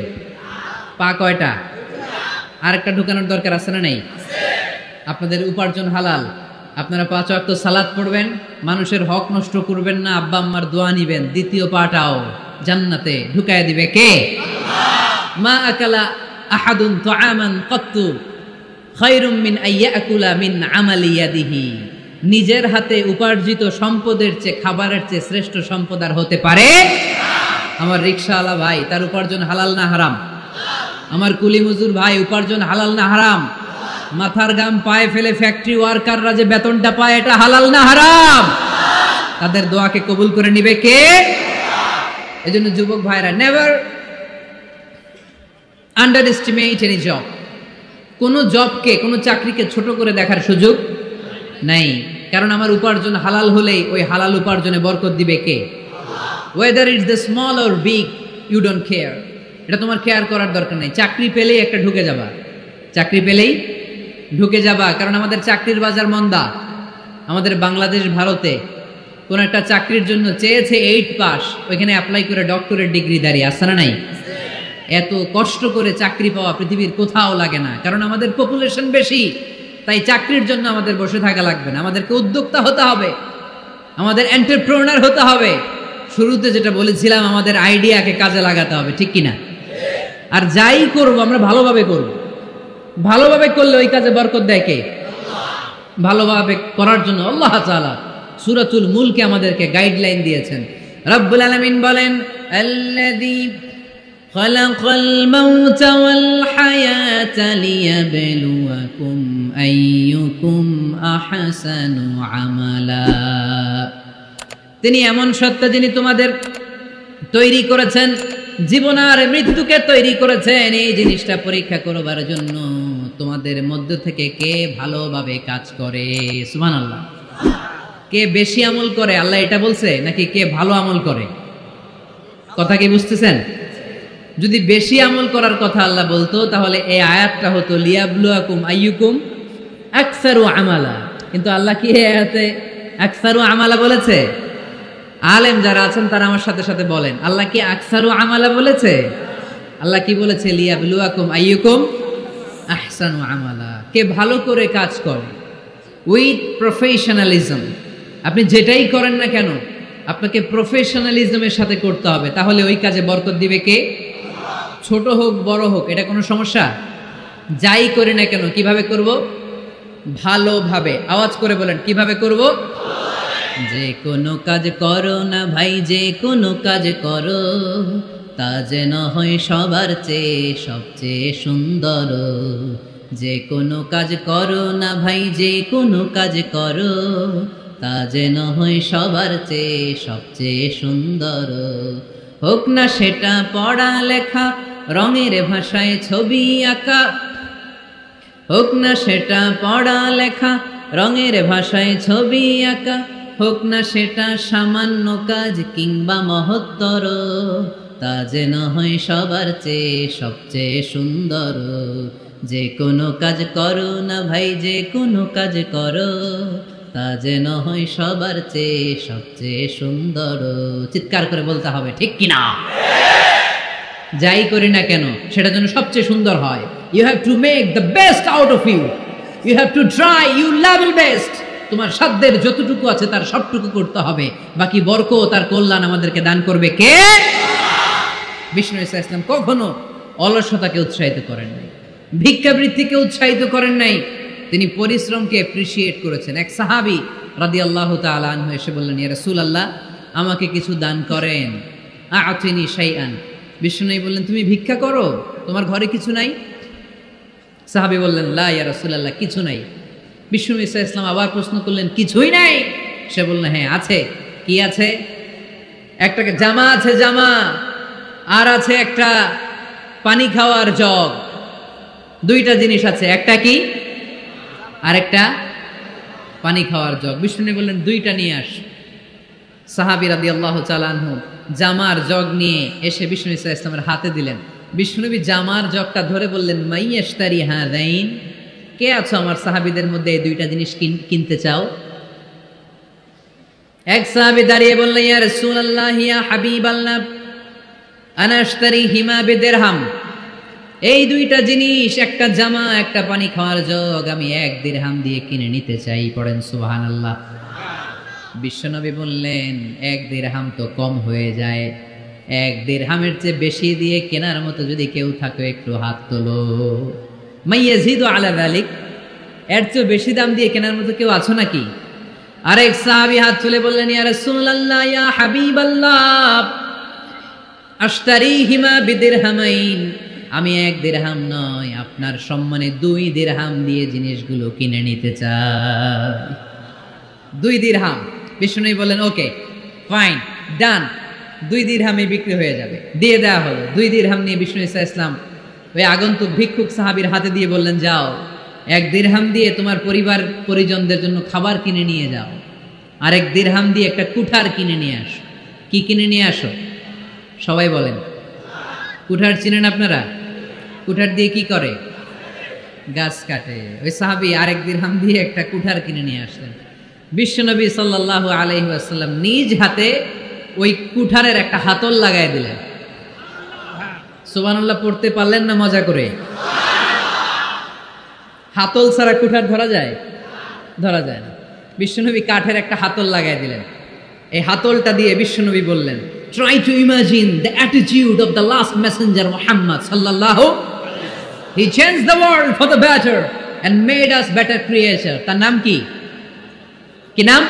পা কয়টা? আরেকটা ঢুকানোর দরকার আছে না? নেই? আপনাদের উপার্জন হালাল, আপনারা 5 ওয়াক্ত সালাত পড়বেন, মানুষের হক নষ্ট করবেন না, আব্বা আম্মার দোয়া নিবেন, দ্বিতীয় পাটাও জান্নাতে ঢুকায় দিবে কে? মা আকালা আহাদুন তুআমান কত্তু খায়রুম মিন আইয়াকুলা মিন আমালি ইয়াদিহি। নিজের হাতে উপার্জিত সম্পদের চেয়ে, খাবারের চেয়ে শ্রেষ্ঠ সম্পদ আর হতে পারে? আমার রিকশাওয়ালা ভাই, তার উপার্জন হালাল না হারাম? আমার কুলি মজুর ভাই, উপার্জন হালাল না হারাম? মাথার ঘাম পায়ে ফেলে ফ্যাক্টরি ওয়ার্কাররা যে বেতনটা পায়, এটা হালাল না হারাম? তাদের দোয়াকে কবুল করে নিবে কে? এজন্য যুবক ভাইরা, never under estimate any job. কোন জবকে, কোন চাকরিকে ছোট করে দেখার সুযোগ নাই, কারণ আমার উপার্জন হালাল হলেই ওই হালাল উপার্জনে বরকত দিবে কে? Whether it's the small or big, you don't care. এটা তোমার কেয়ার করার দরকার নেই। চাকরি পেলেই একটা ঢুকে যাবা, চাকরি পেলেই ঢুকে যাবা, কারণ আমাদের চাকরির বাজার মন্দা। আমাদের বাংলাদেশ ভারতে কোন একটা চাকরির জন্য চেয়েছে 8 পাস, ওইখানে অ্যাপ্লাই করে ডক্টরেট ডিগ্রি দাঁড়িয়ে আসছে না নাই? এত কষ্ট করে চাকরি পাওয়া পৃথিবীর কোথাও লাগে না, কারণ আমাদের পপুলেশন বেশি। তাই চাকরির জন্য আমাদের বসে থাকা লাগবে না, আমাদেরকে উদ্যোক্তা হতে হবে, আমাদের এন্টারপ্রেনার হতে হবে। শুরুতে যেটা বলেছিলাম, আমাদের আইডিয়াকে কাজে লাগাতে হবে, ঠিক কিনা? আর যাই করব আমরা ভালোভাবে করব। ভালোভাবে করলে ওই কাজে বরকত দেয় কে? ভালোভাবে করার জন্য আল্লাহ তাআলা সূরাতুল মুলকে আমাদেরকে গাইডলাইন দিয়েছেন। রব্বুল আলামিন বলেন, আল্লাযী খালাকাল মাউতা ওয়াল হায়াতা লিয়াবলুয়াকুম আইয়ুকুম আহসানু আমালা। তিনি এমন সত্তা যিনি তোমাদের তৈরি করেছেন, জীবন আর মৃত্যুকে তৈরি করেছেন এই জিনিসটা পরীক্ষা করবার জন্য, তোমাদের মধ্য থেকে কে ভালোভাবে কাজ করে। সুবহানাল্লাহ। কে বেশি আমল করে, আল্লাহ এটা বলছে, নাকি কে ভালো আমল করে? কথা কি বুঝতেছেন? যদি বেশি আমল করার কথা আল্লাহ বলতো, তাহলে এই আয়াতটা হতো লিয়াবলুয়াকুম আইয়ুকুম আকসারু আমালা। কিন্তু আল্লাহ কি এই আয়াতে আকসারু আমালা বলেছে? আলেম যারা আছেন তারা আমার সাথে সাথে বলেন, আল্লাহ কি আকসারু আমালা বলেছে? আল্লাহ কি বলেছে? লিয়াবলুয়াকুম আইয়ুকুম আহসানু আমালা। কে ভালো করে কাজ করে, উইথ প্রফেশনালিজম। আপনি যেটাই করেন না কেন, আপনাকে প্রফেশনালিজমের সাথে করতে হবে, তাহলে ওই কাজে বরকত দিবে কে? ছোট হোক বড় হোক, এটা কোনো সমস্যা? যাই করি না কেন কিভাবে করব? ভালোভাবে। আওয়াজ করে বলেন, কিভাবে করব? যে কোনো কাজ করো না ভাই, যে কোনো কাজ করো, তা যেন হয় সবার চেয়ে সবচেয়ে সুন্দর। যে কোনো কাজ করো না ভাই, যে কোনো কাজ করো, তা যেন হয় সবার চেয়ে সবচেয়ে সুন্দর। হোক না সেটা পড়া লেখা, রঙের ভাষায় ছবি আঁকা। হোক না সেটা পড়া লেখা, রঙের ভাষায় ছবি আঁকা। হোক না সেটা সামান্য কাজ কিংবা মহত্তর, তা যেন হয় সবার চেয়ে সবচেয়ে সুন্দর। যে কোনো কাজ করো না ভাই, যে কোনো কাজ করো, তা যেন হয় সবার চেয়ে সবচেয়ে সুন্দর। চিৎকার করে বলতে হবে, ঠিক কিনা? যাই করি না কেন সেটা যেন সবচেয়ে সুন্দর হয়। You have to make the best out of you, you have to try you level best. তোমার সাধ্যের যতটুকু আছে তার সবটুকু করতে হবে, বাকি বরকত তার কল্যাণ আমাদেরকে দান করবে কে? বিষ্ণু ঈসা ইসলাম কখনো অলসতাকে উৎসাহিত করেন নাই, ভিক্ষাবৃত্তিকে উৎসাহিত করেন নাই, তিনি পরিশ্রমকে অ্যাপ্রিশিয়েট করেছেন। এক সাহাবী রাদিয়াল্লাহু তাআলা আনহু এসে বললেন, ইয়া রাসূলুল্লাহ, আমাকে কিছু দান করেন, আ'তিনি শাইআন। বিষ্ণু বললেন, তুমি ভিক্ষা করো, তোমার ঘরে কিছু নাই? সাহাবী বললেন, লা ইয়া রাসূলুল্লাহ, কিছু নাই। বিষ্ণু ঈসা ইসলাম আবার প্রশ্ন করলেন, কিছুই নাই? সে বললেন, হ্যাঁ আছে। কি আছে? একটা জামা আছে, জামা, আর আছে একটা পানি খাওয়ার জগ। দুইটা জিনিস আছে, একটা কি আর একটা পানি খাওয়ার জগ। বিষ্ণু বললেন, দুইটা নিয়ে আস। সাহাবী রাদিয়াল্লাহু তাআলা আনহু জামার জগ নিয়ে এসে বিষ্ণু ঈসা ইসলামের হাতে দিলেন। বিষ্ণুনবী জামার জগটা ধরে বললেন, মাইয়াশতারি হাযাইন, কে আছো আমার সাহাবীদের মধ্যে এই দুইটা জিনিস কিনতে চাও? এক সাহাবী দাঁড়িয়ে বললেন, ইয়া রাসূলুল্লাহ, ইয়া হাবিবাল্লাহ, আনা আশতারি হিমা বিদিরহাম। এই দুইটা জিনিস, একটা জামা একটা পানি খাওয়ার জগ, আমি 1 দিরহাম দিয়ে কিনে নিতে চাই। পড়েন সুবহানাল্লাহ। বিশ্বনবী বললেন 1 দিরহাম তো কম হয়ে যায়, 1 দিরহামের চেয়ে বেশি দিয়ে কেনার মতো যদি কেউ থাকে একটু হাত তোলো। মাইয়াজিদু আলা যালিক, এর চেয়ে বেশি দাম দিয়ে কেনার মতো কেউ আছো নাকি? আরেক সাহাবী হাত তুলে বললেন, ইয়া রাসূলুল্লাহ, ইয়া হাবিবাল্লাহ, আশতারিহিমা বিদিরহামাইন, আমি 1 দিরহাম নয়, আপনার সম্মানে 2 দিরহাম দিয়ে জিনিসগুলো কিনে নিতে চাই। 2 দিরহাম। বিষ্ণুনবী বললেন, ওকে ফাইন, ডান, 2 দিরহামে বিক্রি হয়ে যাবে। দিয়ে দেওয়া হলো। 2 দিরহাম নিয়ে বিষ্ণু ঈসা ইসলাম ওই আগন্তুক ভিক্ষুক সাহাবীর হাতে দিয়ে বললেন, যাও 1 দিরহাম দিয়ে তোমার পরিবার পরিজনদের জন্য খাবার কিনে নিয়ে যাও, আর 1 দিরহাম দিয়ে একটা কুঠার কিনে নিয়ে আসো। কি কিনে নিয়ে আসো? সবাই বলেন। কুঠার চিনেন আপনারা? কুঠার দিয়ে কি করে? গাছ কাটে। ওই সাহাবী 1 দিরহাম দিয়ে একটা কুঠার কিনে নিয়ে আসলেন। বিশ্বনবী সাল্লাল্লাহু আলাইহি ওয়াসাল্লাম নিজ হাতে ওই কুঠারের একটা হাতল লাগাই দিলেন। সুবহানাল্লাহ পড়তে পারলেন না মজা করে? হাতল ছাড়া কুঠার ধরা যায়? ধরা যায় না। বিশ্বনবী কাঠের একটা হাতল লাগাই দিলেন। এই হাতলটা দিয়ে বিশ্বনবী বললেন, try to imagine the attitude of the last messenger Muhammad sallallahu. He changed the world for the better and made us better creature. তার নাম কি? কি নাম?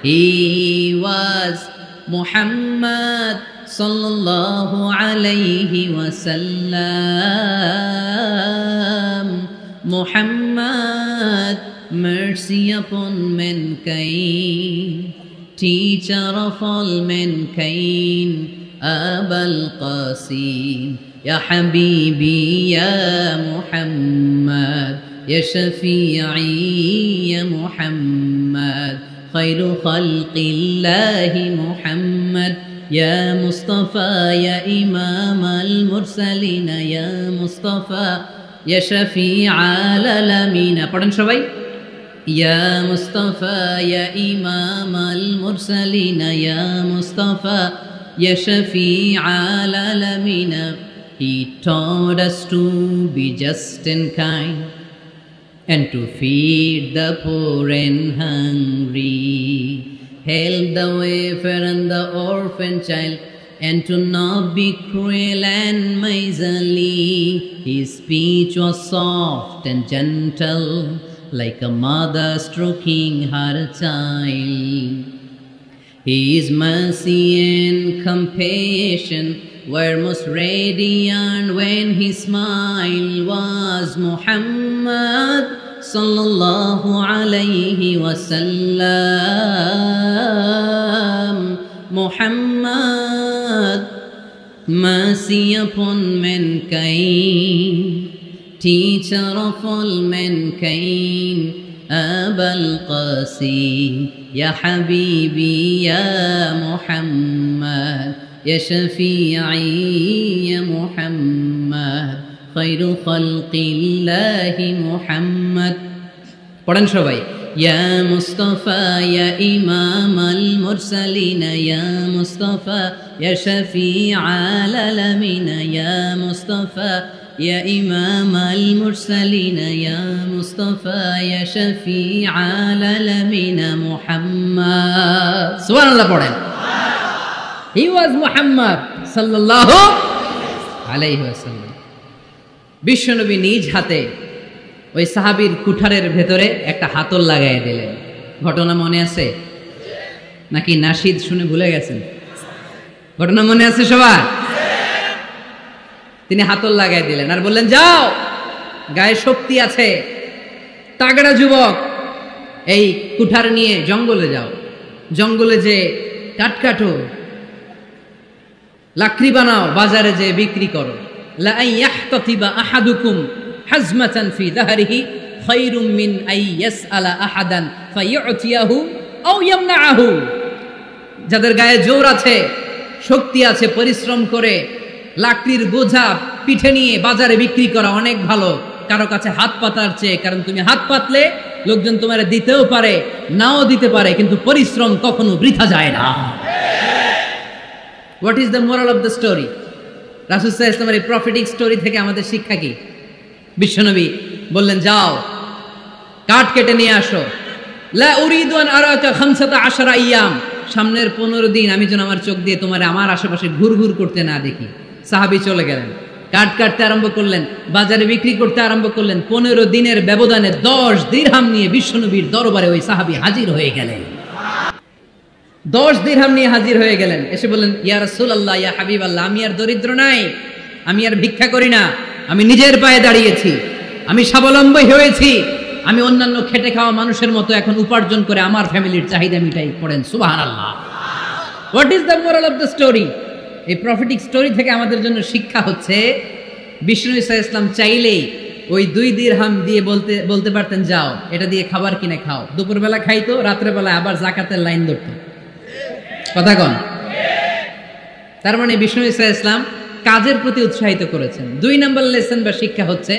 He was Muhammad sallallahu alayhi wasallam. Muhammad, mercy upon mankind, teacher of all mankind, Abul Qasim, Ya Habibi, Ya Muhammad, Ya Shafi'i, Ya Muhammad, Khairu Khalqillahi Muhammad, Ya Mustafa, Ya Imam al-Mursalin, Ya Mustafa, Ya Shafi'i al-Alamin. Padhan shobai. Ya Mustafa, Ya Imam al-Mursalin, Ya Mustafa, Ya Shafi'i al-Alamin. He taught us to be just and kind, and to feed the poor and hungry, help the wafer and the orphan child, and to not be cruel and miserly. His speech was soft and gentle, like a mother stroking her child. His mercy and compassion were most radiant when his smile was Muhammad sallallahu alayhi wasallam. Muhammad, mercy upon mankind, teacher of all mankind, Abul Qasim, Ya Habibi, Ya Muhammad, Ya Shafi'i, Ya Muhammad, Khairu Khalqillahi Muhammad. পড়েন সবাই। Ya Mustafa, Ya Imam al-Mursalin, Ya Mustafa, Ya Shafi'i al-Alamin, Ya Mustafa, Ya Imam al-Mursalin, Ya Mustafa, Ya Shafi'i al-Alamin, Muhammad. Subhanallah পড়েন। He was Muhammad sallallahu alayhi wasallam. বিশ্বনবী নিজ হাতে ওই সাহাবীর কুঠারের ভেতরে একটা হাতল লাগাই দিলেন। ঘটনা মনে আছে নাকি নাশিদ শুনে ভুলে গেছেন? ঘটনা মনে আছে সবার? তিনি হাতল লাগাই দিলেন আর বললেন, যাও, গায়ে শক্তি আছে, তাগড়া যুবক, এই কুঠার নিয়ে জঙ্গলে যাও, জঙ্গলে যে কাঠ কাটো, লাকড়ি বানাও, বাজারে যে বিক্রি করো। লা আইয়াহতাতিবা আহাদুকুম হাজমাতান ফি দাহরিহি খায়রুম মিন আইয়াসআলা আহাদান ফায়ুতিয়াহু আও ইয়ামনাহু। যাদের গায়ে জোর আছে, শক্তি আছে, পরিশ্রম করে লাকড়ির বোঝা পিঠে নিয়ে বাজারে বিক্রি করা অনেক ভালো কারো কাছে হাত পাতার চেয়ে। কারণ তুমি হাত পাতলে লোকজন তোমার দিতেও পারে, নাও দিতে পারে, কিন্তু পরিশ্রম কখনো বৃথা যায় না। What is the moral of the story? রাসূল সাল্লাল্লাহু আলাইহি ওয়াসাল্লামের এই প্রফেটিক স্টোরি থেকে আমাদের শিক্ষা কি? বিশ্বনবী বললেন, যাও কাঠ কেটে নিয়ে আসো। লা উরিদু আন আরাকা 15 আইয়াম, সামনের 15 দিন আমি যেন আমার চোখ দিয়ে তোমার আমার আশেপাশে ঘুরঘুর করতে না দেখি। সাহাবী চলে গেলেন, কাঠ কাটতে আরম্ভ করলেন, বাজারে বিক্রি করতে আরম্ভ করলেন। 15 দিনের ব্যবধানে 10 দিরহাম নিয়ে বিশ্বনবীর দরবারে ওই সাহাবী হাজির হয়ে গেলেন। 10 দিরহাম নিয়ে হাজির হয়ে গেলেন। এসে বললেন, ইয়া রাসূলুল্লাহ, ইয়া হাবিবাল্লাহ, আমি আর দরিদ্র নাই, আমি আর ভিক্ষা করি না, আমি নিজের পায়ে দাঁড়িয়েছি, আমি স্বাবলম্বী হয়েছি, আমি অন্যান্য খেটে খাওয়া মানুষের মতো এখন উপার্জন করে আমার ফ্যামিলির চাহিদা মিটাই। পড়েন সুবহানাল্লাহ। What is the moral of the story? এই প্রফেটিক স্টোরি থেকে আমাদের জন্য শিক্ষা হচ্ছে, বিষ্ণু ঈসা ইসলাম চাইলেই ওই 2 দিরহাম দিয়ে বলতে পারতেন, যাও এটা দিয়ে খাবার কিনে খাও। দুপুরবেলা খাইতো, রাত্রেবেলা আবার জাকাতের লাইন ধরতো। কথা কন। তার মানে বিষ্ণু ঈসা ইসলাম কাজের প্রতি উৎসাহিত করেছেন। 2 নম্বর লেসন বা শিক্ষা হচ্ছে,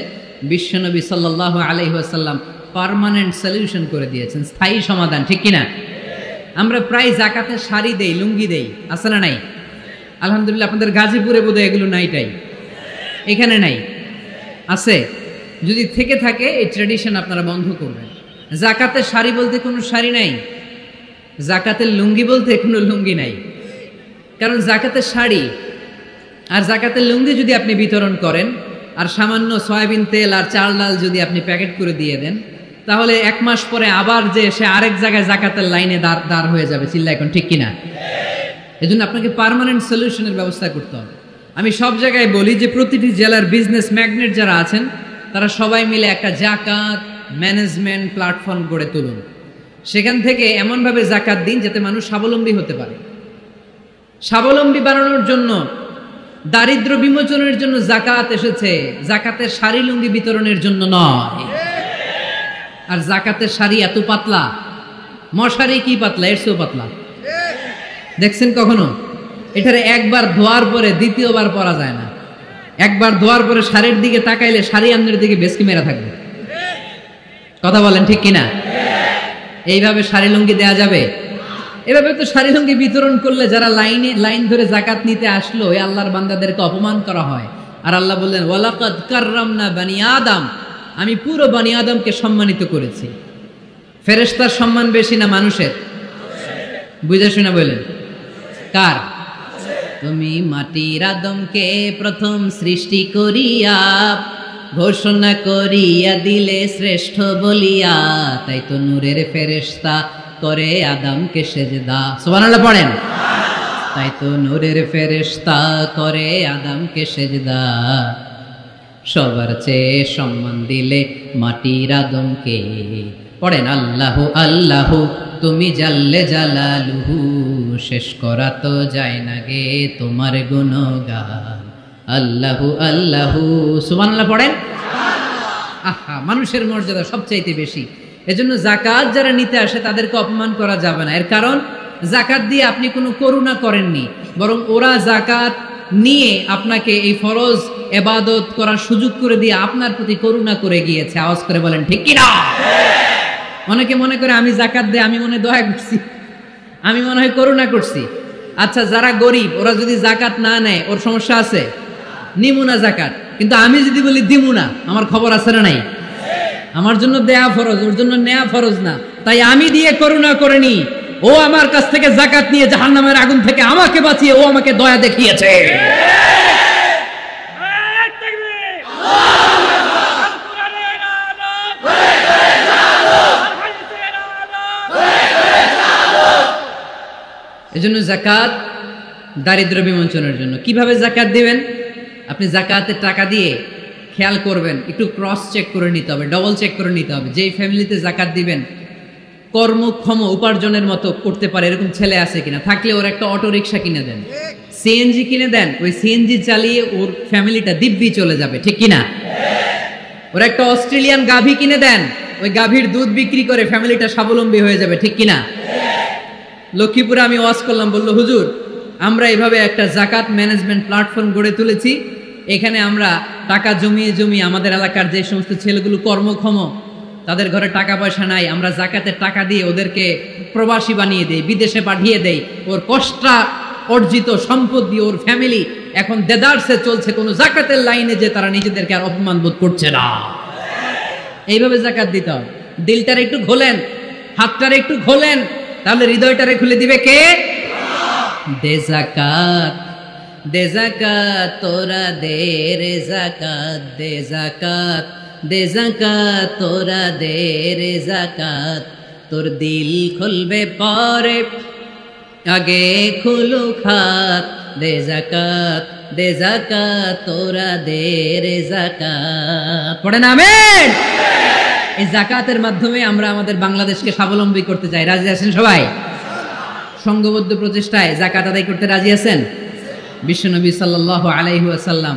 বিশ্বনবী সাল্লাল্লাহু আলাইহি ওয়াসাল্লাম পার্মানেন্ট সলিউশন করে দিয়েছেন, স্থায়ী সমাধান। ঠিক কিনা? আমরা প্রায় জাকাতের শাড়ি দেই, লুঙ্গি দেই, আছে না নাই? আলহামদুলিল্লাহ, আপনাদের গাজীপুরে বোধহয় এগুলো নাইটাই, এখানে নাই, আছে? যদি থেকে থাকে এই ট্র্যাডিশন আপনারা বন্ধ করবেন। জাকাতের শাড়ি বলতে কোনো শাড়ি নাই, জাকাতের লুঙ্গি বলতে কোনো লুঙ্গি নাই। কারণ জাকাতের শাড়ি আর জাকাতের লুঙ্গি যদি আপনি বিতরণ করেন, আর সামান্য সয়াবিন তেল আর চাল ডাল যদি আপনি প্যাকেট করে দিয়ে দেন, তাহলে 1 মাস পরে আবার যে সে আরেক জায়গায় জাকাতের লাইনে দাঁড় হয়ে যাবে। চিল্লা এখন, ঠিক কিনা? এজন্য আপনাকে পার্মানেন্ট সলিউশনের ব্যবস্থা করতে হবে। আমি সব জায়গায় বলি যে প্রতিটি জেলার বিজনেস ম্যাগনেট যারা আছেন, তারা সবাই মিলে একটা জাকাত ম্যানেজমেন্ট প্ল্যাটফর্ম গড়ে তুলুন। সেখান থেকে এমনভাবে জাকাত দিন যাতে মানুষ স্বাবলম্বী হতে পারে। স্বাবলম্বী বাড়ানোর জন্য, দারিদ্র বিমোচনের জন্য জাকাত এসেছে, জাকাতের শাড়ি লুঙ্গি বিতরণের জন্য নয়। আর জাকাতের শাড়ি এত পাতলা, মশারি কি পাতলা, এর চেয়েও পাতলা। দেখছেন কখনো? এটারে একবার ধোয়ার পরে দ্বিতীয়বার পরা যায় না। একবার ধোয়ার পরে শাড়ির দিকে তাকাইলে শাড়ি আপনার দিকে বেশকি মেরা থাকবে। কথা বলেন, ঠিক কিনা? এইভাবে শাড়ি লুঙ্গি দেয়া যাবে? এভাবে তো শাড়ি লুঙ্গি বিতরণ করলে যারা লাইন ধরে জাকাত নিতে আসলো, এই আল্লাহর বান্দাদেরকে অপমান করা হয়। আর আল্লাহ বললেন, ওয়ালাকাদ কাররামনা বানি আদম, আমি পুরো বানি আদমকে সম্মানিত করেছি। ফেরেশতার সম্মান বেশি না মানুষের? বুঝে শুনে বলেন, কার? তুমি মাটির আদমকে প্রথম সৃষ্টি করিয়া ঘোষণা করিয়া দিলে শ্রেষ্ঠ বলিয়া, তাই তো নূরের ফেরেশতা করে আদমকে সেজদা। সুবহানাল্লাহ পড়েন। তাই তো নূরের ফেরেশতা করে আদমকে সেজদা, সবার চেয়ে সম্মান দিলে মাটির আদমকে। পড়েন, আল্লাহু আল্লাহু তুমি জাল্লে জালালুহু, শেষ করা তো যায় না গে তোমার গুণগান। আল্লাহু আল্লাহু, সুবহানাল্লাহ পড়েন। আহা, মানুষের মর্যাদা সবচাইতে বেশি। এজন্য জাকাত যারা নিতে আসে তাদেরকে অপমান করা যাবে না। এর কারণ, জাকাত দিয়ে আপনি কোনো করুণা করেননি, বরং ওরা জাকাত নিয়ে আপনাকে এই ফরজ ইবাদত করার সুযোগ করে দিয়ে আপনার প্রতি করুণা করে গিয়েছে। আওয়াজ করে বলেন, ঠিক কি না? অনেকে মনে করে আমি জাকাত দিয়ে আমি মনে দয়া করছি, আমি মনে হয় করুণা করছি। আচ্ছা, যারা গরিব ওরা যদি জাকাত না নেয় ওর সমস্যা আছে? নিমুনা জাকাত। কিন্তু আমি যদি বলি দিমুনা, আমার খবর আছে না নাই? আমার জন্য দেয়া ফরজ, ওর জন্য নেয়া ফরজ না। তাই আমি দিয়ে করুণা করিনি, ও আমার কাছ থেকে জাকাত নিয়ে জাহান্নামের আগুন থেকে আমাকে বাঁচিয়ে ও আমাকে দয়া দেখিয়েছে। এজন্য জাকাত দারিদ্র বিমোচনের জন্য। কিভাবে জাকাত দিবেন? আপনি জাকাতের টাকা দিয়ে খেয়াল করবেন, একটু ক্রস চেক করে নিতে হবে, ডবল চেক করে নিতে হবে। যেই ফ্যামিলিতে জাকাত দিবেন কর্মক্ষম উপার্জনের মতো করতে পারে এরকম ছেলে আছে কিনা, থাকলে ওর একটা অটো রিক্সা কিনে দেন, সিএনজি কিনে দেন। ওই সিএনজি চালিয়ে ওর ফ্যামিলিটা দিব্যি চলে যাবে, ঠিক কিনা? ওর একটা অস্ট্রেলিয়ান গাভী কিনে দেন, ওই গাভীর দুধ বিক্রি করে ফ্যামিলিটা স্বাবলম্বী হয়ে যাবে, ঠিক কিনা? লক্ষ্মীপুরে আমি ওয়াজ করলাম, বললো হুজুর আমরা এভাবে একটা জাকাত ম্যানেজমেন্ট প্ল্যাটফর্ম গড়ে তুলেছি, এখানে আমরা টাকা জমিয়ে জমিয়ে আমাদের এলাকার যে সমস্ত ছেলেগুলো কর্মক্ষম, তাদের ঘরে টাকা পয়সা নাই, আমরা জাকাতের টাকা দিয়ে ওদেরকে প্রবাসী বানিয়ে দেই, বিদেশে পাঠিয়ে দেই। ওর কষ্ট অর্জিত সম্পদ দিয়ে ওর ফ্যামিলি এখন দেদারসে চলছে কোন যাকাতের লাইনে যে তারা নিজেদেরকে আর অপমান বোধ করছে না। এইভাবে যাকাত দিতে হবে। দিলটারে একটু খোলেন, হাতটারে একটু খোলেন, তাহলে হৃদয়টারে খুলে দিবে কে? দে যাকাত, দে যাকাত তোরা দে রে যাকাত, দে যাকাত, দে যাকাত তোরা দে রে যাকাত। তোর দিল খুলবে পরে, আগে খুলু খাত। দে যাকাত, দে যাকাত তোরা দে রে যাকাত। পড়েন আমিন। এই যাকাতের মাধ্যমে আমরা আমাদের বাংলাদেশকে স্বাবলম্বী করতে চাই। রাজি আছেন সবাই? সংঘবদ্ধ প্রচেষ্টায় যাকাত আদায় করতে রাজি আছেন? বিশ্বনবী সাল্লাল্লাহু আলাইহি ওয়াসাল্লাম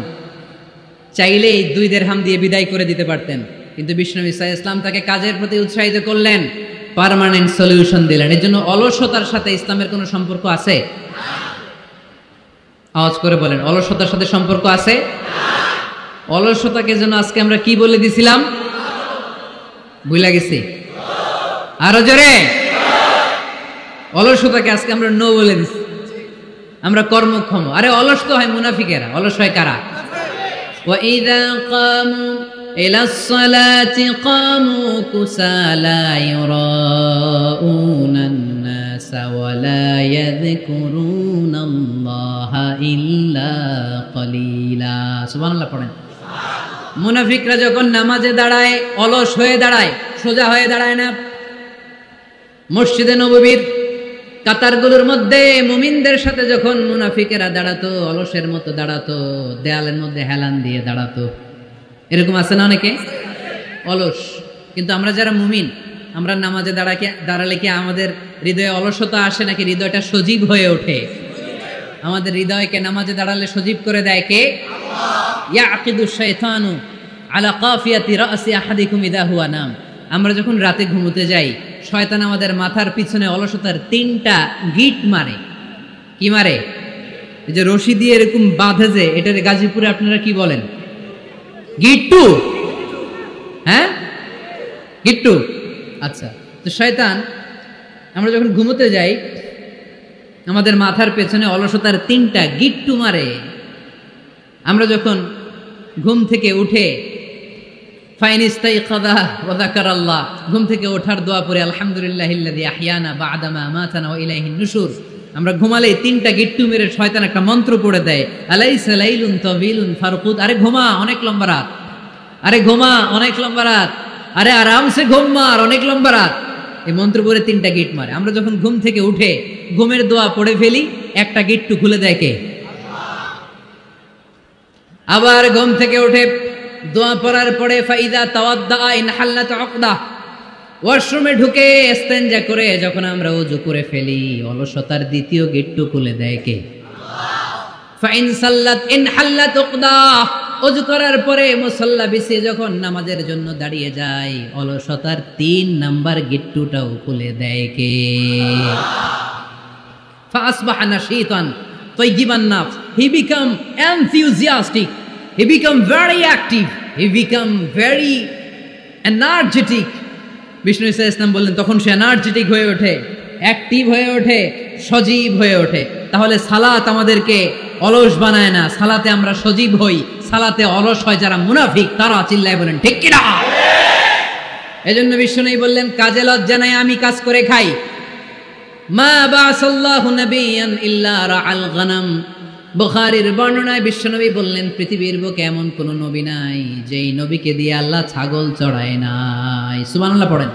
চাইলেই 2 দিরহাম দিয়ে বিদায় করে দিতে পারতেন, কিন্তু বিশ্বনবী সাল্লাল্লাহু আলাইহি ওয়াসাল্লাম তাকে কাজের প্রতি উৎসাহিত করলেন, পার্মানেন্ট সলিউশন দিলেন। এর জন্য অলসতার সাথে ইসলামের কোনো সম্পর্ক আছে? আওয়াজ করে বলেন, অলসতার সাথে সম্পর্ক আছে? অলসতাকে যেন আজকে আমরা কি বলে দিছিলাম? ভুলে গেছি? আরো জোরে। অলসতাকে আজকে আমরা নো বলে দিছি। আমরা কর্মক্ষম। আরে অলস তো হয় মুনাফিকেরা, অলস হয় কারা? وَإِذَا قَامُوا إِلَى الصَّلَاةِ قَامُوا كُسَالَى يُرَاءُونَ النَّاسَ وَلَا يَذْكُرُونَ اللَّهَ إِلَّا قَلِيلًا। সুবহানাল্লাহ পড়েন। মুনাফিকরা যখন নামাজে দাঁড়ায় অলস হয়ে দাঁড়ায়, সোজা হয়ে দাঁড়ায় না। মসজিদে নববীর কাতারগুলোর মধ্যে মুমিনদের সাথে যখন মুনাফিকেরা দাঁড়াতো, অলসের মতো দাঁড়াতো, দেয়ালের মধ্যে হেলান দিয়ে দাঁড়াতো। এরকম আছে না অনেকে? অলস। কিন্তু আমরা যারা মুমিন, আমরা নামাজে দাঁড়ালে কি আমাদের হৃদয়ে অলসতা আসে নাকি হৃদয়টা সজীব হয়ে ওঠে? আমাদের হৃদয়কে নামাজে দাঁড়ালে সজীব করে দেয় কে? ইয়াকিদু শাইতানু আলা কাফিয়াতি রাসি আহাদিকুম ইদা হুয়া নাম। আমরা যখন রাতে ঘুমোতে যাই, শয়তান আমাদের মাথার পিছনে অলসতার 3টা গিট মারে। কি মারে? এই যে রশি দিয়ে এরকম বাঁধে, যে এটার গাজীপুরে আপনারা কি বলেন? গিট্টু। হ্যাঁ, গিট্টু। আচ্ছা, তো শয়তান আমরা যখন ঘুমোতে যাই আমাদের মাথার পেছনে অলসতার 3টা গিট্টু মারে। আমরা যখন ঘুম থেকে উঠে ঘুম থেকে ওঠার দোয়া পড়ে আলহামদুলিল্লাহিল্লাযী আহইয়ানা বা'দা মা আমাতানা ওয়া ইলাইহিন নুশুর, আমরা ঘুমালে 3টা গিট্টু মেরে শয়তান একটা মন্ত্র পড়ে দেয়, আলাইসা লাইলুন তাওয়িলুন ফারকুদ। আরে ঘুমা, অনেক লম্বা রাত। আরে ঘুমা, অনেক লম্বা রাত। আরে আরামসে ঘুম মার, অনেক লম্বা রাত। এই মন্ত্র পড়ে 3টা গিট মারে। আমরা যখন ঘুম থেকে উঠে ঘুমের দোয়া পড়ে ফেলি, একটা গিট্টু খুলে দেয় কে? আবার ঘুম থেকে উঠে দোয়া পড়ার পরে ফাইদা তাওয়াদ্দা ইনহাল্লাত উকদা, ওয়াশরুমে ঢুকে ইস্তেনজা করে যখন আমরা ওযু করে ফেলি, অলসতার 2য় গিট্টু খুলে দেয় কে? ফাইন সাল্লাত ইনহাল্লাত উকদা, ওযু করার পরে মুসাল্লা বিছিয়ে যখন নামাজের জন্য দাঁড়িয়ে যায়, অলসতার 3 নাম্বার গিট্টুটাও খুলে দেয় কে? ফাসবাহা নাশীতান তাইয়িবান নাফস, he become enthusiastic, he become very active, he become very energetic. Vishnu ঈসা ইসলাম বললেন তখন সে এনার্জেটিক হয়ে ওঠে, অ্যাক্টিভ হয়ে ওঠে, সজীব হয়ে ওঠে। তাহলে সালাত আমাদেরকে অলস বানায় না, সালাতে আমরা সজীব হই। সালাতে অলস হয় যারা মুনাফিক, তারা চিল্লায় বলেন ঠিক কিনা? এজন্য বিষ্ণু বললেন কাজে লজ্জা নাই, আমি কাজ করে খাই। মা বাসাল্লাহু নাবিয়ান ইল্লা রাআল গনাম। বুখারীর বর্ণনায় বিশ্বনবী বললেন পৃথিবীর বুকে এমন কোন নবী নাই যেই নবীকে দিয়ে আল্লাহ ছাগল চড়ায় নাই। সুবহানাল্লাহ পড়েন।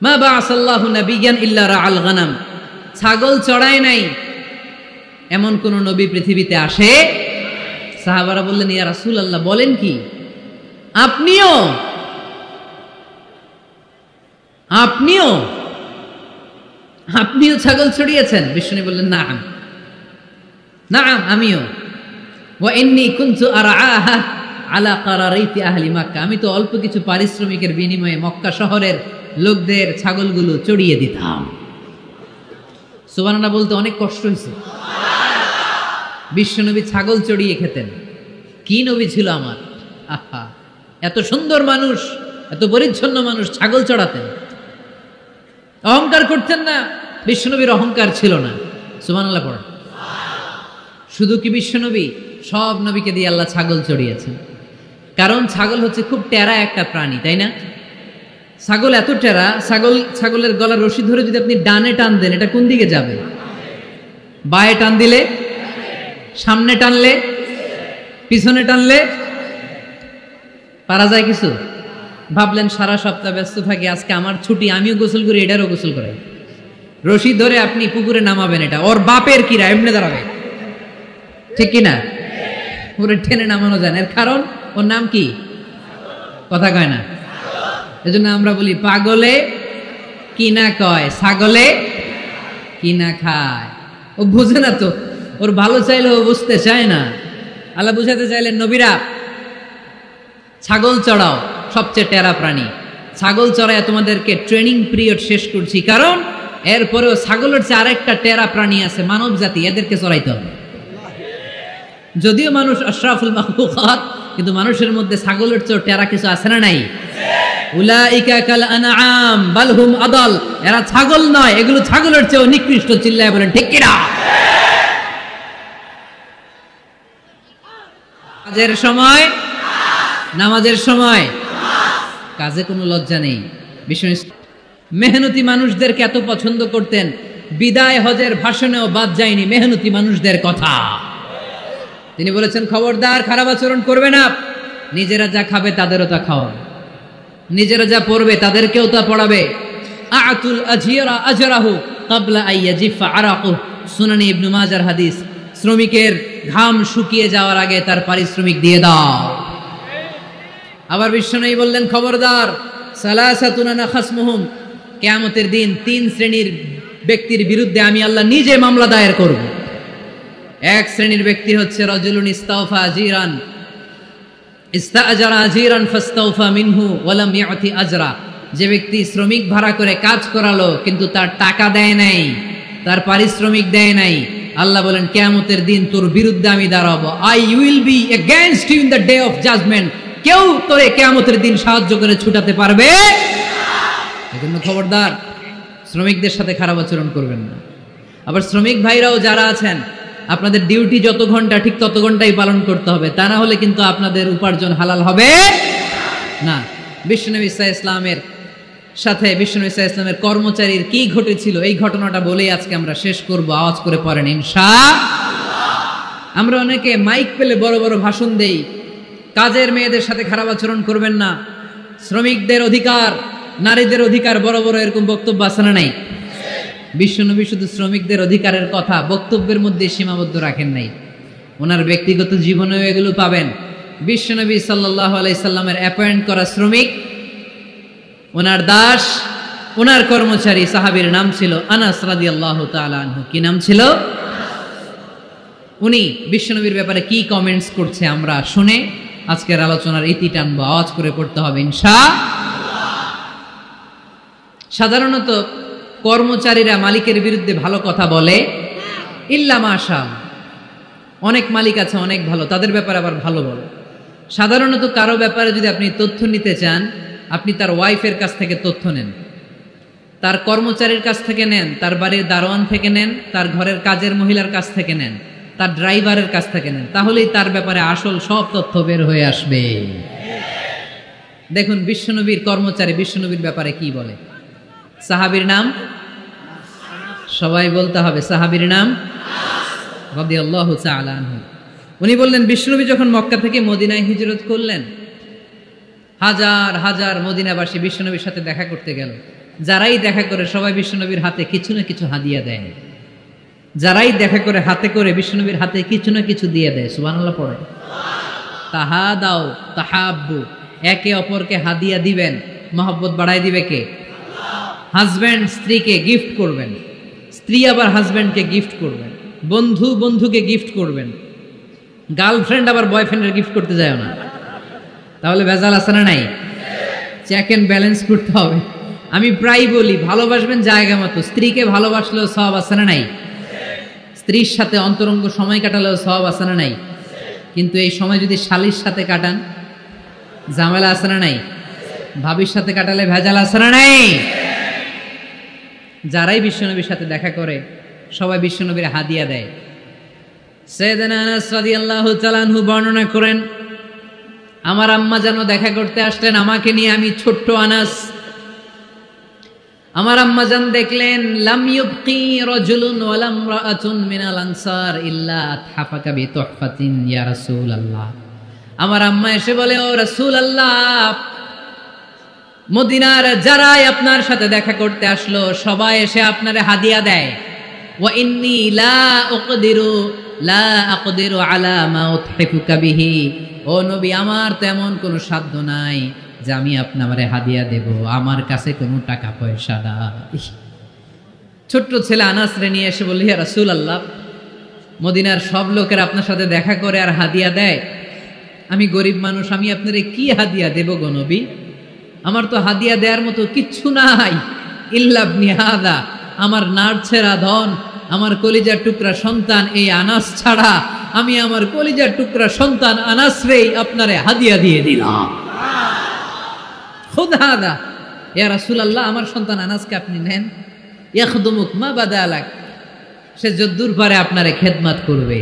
মা বাসাল্লাহু নাবিয়ান ইল্লা রাআল গনাম, ছাগল চড়ায় নাই এমন কোন নবী পৃথিবীতে আসে? সাহাবারা বললেন ইয়া রাসূলুল্লাহ, বলেন কি? আপনিও ছাগল ছড়িয়েছেন? বিষ্ণু বললেন নাআম, নাআম, আমিও। ওয়া ইন্নী কুনতু আরআহা আলা কারারাইতি আহলি মক্কা, আমি তো অল্প কিছু পারিশ্রমিকের বিনিময়ে মক্কা শহরের লোকদের ছাগলগুলো চড়িয়ে দিতাম। সুবহানাল্লাহ বলতে অনেক কষ্ট হয়েছে। বিশ্বনবী ছাগল চড়িয়ে খেতেন। কি নবী ছিল আমার! আহা, এত সুন্দর মানুষ, এত পরিচ্ছন্ন মানুষ, ছাগল চড়াতেন। অহংকার করতেন না, বিশ্বনবীর অহংকার ছিল না। সুবহানাল্লাহ পড়েন। শুধু কি বিশ্বনবী, সব নবীকে দিয়ে আল্লাহ ছাগল চড়িয়েছেন। কারণ ছাগল হচ্ছে খুব টেরা একটা প্রাণী, তাই না? ছাগল এত টেরা, ছাগলের গলার রশি ধরে যদি আপনি ডানে টান দেন, এটা কোন দিকে যাবে? বায়ে টান দিলে, সামনে টানলে, পিছনে টানলে পারা যায় কিছু? ভাবলেন সারা সপ্তাহ ব্যস্ত থাকি, আজকে আমার ছুটি, আমিও গোসল করি, এটারও গোসল করে। রশি ধরে আপনি পুকুরে নামাবেন, এটা ওর বাপের কিরা এমনি দাঁড়াবে, ঠিক কিনা? পুরো টেনে নামানো যায় না। এর কারণ ওর নাম কি? কথা কয় না। এজন্য আমরা বলি পাগলে কিনা কয়, ছাগলে কিনা খায়। ও বুঝে না তো, ওর ভালো চাইলে ও বুঝতে চায় না। আল্লাহ বুঝাতে চাইলেন, নবীরা ছাগল চড়াও, সবচেয়ে টেরা প্রাণী। ছাগল চড়ায় তোমাদেরকে ট্রেনিং পিরিয়ড শেষ করছি, কারণ এরপরেও ছাগলের চেয়ে আরেকটা টেরা প্রাণী আছে, মানব জাতি, এদেরকে চড়াইতে হবে। যদিও মানুষ আশরাফুল মাখলুকাত, কিন্তু মানুষের মধ্যে ছাগলের চেয়ে টেরা কিছু আছে না নাই? উলাইকা কাল আনআম বাল হুম আদাল, এরা ছাগল নয়, এগুলো ছাগলের চেয়েও নিকৃষ্ট। চিল্লায় বলেন ঠিক কিনা? কাজের সময়, নামাজের সময় কাজে কোনো লজ্জা নেই। মেহনতি মানুষদেরকে এত পছন্দ করতেন, বিদায় হজের ভাষণেও বাদ যায়নি মেহনতি মানুষদের কথা। তিনি বলেছেন, খবরদার খারাপ আচরণ করবে না, নিজেরা যা খাবে তাদেরও তা খাওয়াবে, নিজেরা যা পড়বে তাদেরকেও তা পড়াবে। আতুল আজিরা আজরাহু ক্বাবলা আইয়াজিফা আরাকু, সুনানি ইবনে মাজার হাদিস। শ্রমিকের ঘাম শুকিয়ে যাওয়ার আগে তার পারিশ্রমিক দিয়ে দাও। আবার বিশ্বনবী বললেন, খবরদার সালাসাতুন আনা খাসমুহুম, কিয়ামতের দিন 3 শ্রেণীর ব্যক্তির বিরুদ্ধে আমি আল্লাহ নিজে মামলা দায়ের করব। এক শ্রেণীর ব্যক্তি হচ্ছে রাজুলুন ইস্তাওফা আজিরান, ইস্তাআজারা আজিরান ফাস্তাওফা মিনহু ওয়া লাম ইয়াতি আজরা, যে ব্যক্তি শ্রমিক ভাড়া করে কাজ করালো কিন্তু তার টাকা দেয় নাই, তার পারিশ্রমিক দেয় নাই। আল্লাহ বলেন, কিয়ামতের দিন তোর বিরুদ্ধে আমি দাঁড়াবো। I will be against you in the day of judgment. কেউ তোরে কিয়ামতের দিন সাহায্য করে ছুটাতে পারবে না। এজন্য খবরদার, শ্রমিকদের সাথে খারাপ আচরণ করবেন না। আবার শ্রমিক ভাইরাও যারা আছেন, আপনাদের ডিউটি যত ঘন্টা ঠিক তত ঘন্টাই পালন করতে হবে, তা না হলে কিন্তু আপনাদের উপার্জন হালাল হবে না। বিশ্বনবী সাল্লাল্লাহু আলাইহি ওয়াসাল্লামের সাথে বিশ্বনবী সাল্লাল্লাহু আলাইহি ওয়াসাল্লামের কর্মচারীর কি ঘটেছিল, এই ঘটনাটা বলেই আজকে আমরা শেষ করব। আওয়াজ করে পড়েন ইনশাআল্লাহ। আমরা অনেকে মাইক পেলে বড় বড় ভাষণ দেই, কাজের মেয়েদের সাথে খারাপ আচরণ করবেন না, শ্রমিকদের অধিকার, নারীদের অধিকার, বড় বড় এরকম বক্তব্য আছে না নাই? বিশ্বনবী শুধু শ্রমিকদের অধিকারের কথা বক্তব্যের মধ্যে সীমাবদ্ধ রাখেন নাই, ওনার ব্যক্তিগত জীবনেও এগুলো পাবেন। বিশ্বনবী সাল্লাল্লাহু আলাইহি সাল্লামের অ্যাপয়েন্ট করা শ্রমিক, ওনার দাস, ওনার কর্মচারী সাহাবীর নাম ছিল আনাস রাদিয়াল্লাহু তাআলা আনহু। কি নাম ছিল? উনি বিশ্বনবীর ব্যাপারে কি কমেন্টস করছে আমরা শুনে আজকের আলোচনার ইতি টানবো। আওয়াজ করে পড়তে হবে ইনশাআল্লাহ। সাধারণত কর্মচারীরা মালিকের বিরুদ্ধে ভালো কথা বলে, ইল্লা মাশাআল্লাহ। অনেক মালিক আছে অনেক ভালো, তাদের ব্যাপারে আবার ভালো বলে। সাধারণত কারো ব্যাপারে যদি আপনি তথ্য নিতে চান, আপনি তার ওয়াইফের কাছ থেকে তথ্য নেন, তার কর্মচারীর কাছ থেকে নেন, তার বাড়ির দারোয়ান থেকে নেন, তার ঘরের কাজের মহিলার কাছ থেকে নেন, তার ড্রাইভারের কাছ থেকে নেন, তাহলেই তার ব্যাপারে আসল সব তথ্য বের হয়ে আসবে। দেখুন বিশ্বনবীর কর্মচারী বিশ্বনবীর ব্যাপারে কি বলে। সাহাবীর নাম সবাই বলতে হবে, সাহাবীর নাম রাদিয়াল্লাহু তাআলা আনহু। উনি বললেন, বিশ্বনবী যখন মক্কা থেকে মদিনায় হিজরত করলেন, হাজার হাজার মদিনাবাসী বিশ্বনবীর সাথে দেখা করতে গেল। যারাই দেখা করে সবাই বিশ্বনবীর হাতে কিছু না কিছু হাদিয়া দেয়। যারাই দেখা করে হাতে করে বিশ্বনবীর হাতে কিছু না কিছু দিয়ে দেয়। সুবহানাল্লাহ পড়ে। তাহাদাও তাহাব্বু, একে অপরকে হাদিয়া দিবেন, মহব্বত বাড়ায় দিবে কে? হাজব্যান্ড স্ত্রীকে গিফট করবেন, স্ত্রী আবার হাজব্যান্ডকে গিফট করবেন, বন্ধু বন্ধুকে গিফট করবেন, গার্লফ্রেন্ড আবার বয়ফ্রেন্ডের গিফট করতে যায় না, তাহলে ভেজাল আছে না নাই? চেক এন্ড ব্যালেন্স করতে হবে। আমি প্রায় বলি, ভালোবাসবেন জায়গা মতো, স্ত্রীকে ভালোবাসলেও সওয়াব আছে না নাই? স্ত্রীর সাথে অন্তরঙ্গ সময় কাটালেও সওয়াব আছে না নাই? কিন্তু এই সময় যদি শালীর সাথে কাটান, ঝামেলা আছে না নাই? ভাবির সাথে কাটালে ভেজাল আছে না নাই? যারাই বিশ্বনবীর সাথে দেখা করে সবাই বিশ্বনবীর হাদিয়া দেয়। সাইয়েদনা আনাস রাদিয়াল্লাহু তাআলা আনহু বর্ণনা করেন, আমার আম্মা যেন দেখা করতে আসলেন আমাকে নিয়ে, আমি ছোট্ট আনাস। আমার আম্মা জান দেখলেন, লাম ইউবকি রাজুলুন ওয়ালা ইমরাআতুন মিনাল আনসার ইল্লা আতহাফাকা বিতুহফাতিন ইয়া রাসূলুল্লাহ। আমার আম্মা এসে বলে, ও রাসূলুল্লাহ, মদিনার যারাই আপনার সাথে দেখা করতে আসলো সবাই এসে আপনারে হাদিয়া দেয়। ওয়া ইন্নী লা আকদিরু আলা মা উতহিফুকা বিহি। ও নবী, আমার তেমন কোনো সাধ্য নাই যে আমি আপনারে হাদিয়া দেব, আমার কাছে কোনো টাকা পয়সা নাই। ছোট্ট ছেলে আনাস রে নিয়ে এসে বলল, ইয়া রাসূলুল্লাহ, মদিনার সব লোকের আপনার সাথে দেখা করে আর হাদিয়া দেয়, আমি গরিব মানুষ, আমি আপনারে কি হাদিয়া দেব গো নবী? আমার তো হাদিয়া দেওয়ার মতো কিচ্ছু নাই। ইল্লা ইবনি হাদা, আমার নাড়ছেরা ধন, আমার কলিজার টুকরা সন্তান এই আনাস ছাড়া আমি আমার কলিজার টুকরা সন্তান আনাস রেই আপনারে হাদিয়া দিয়ে দিলাম। খুদ হাদা ইয়া রাসূলুল্লাহ, আমার সন্তান আনাসকে আপনি নেন। ইয়াখদুমুক মা বাদালাক, সে যদ্দূর পারে আপনারে খেদমত করবে।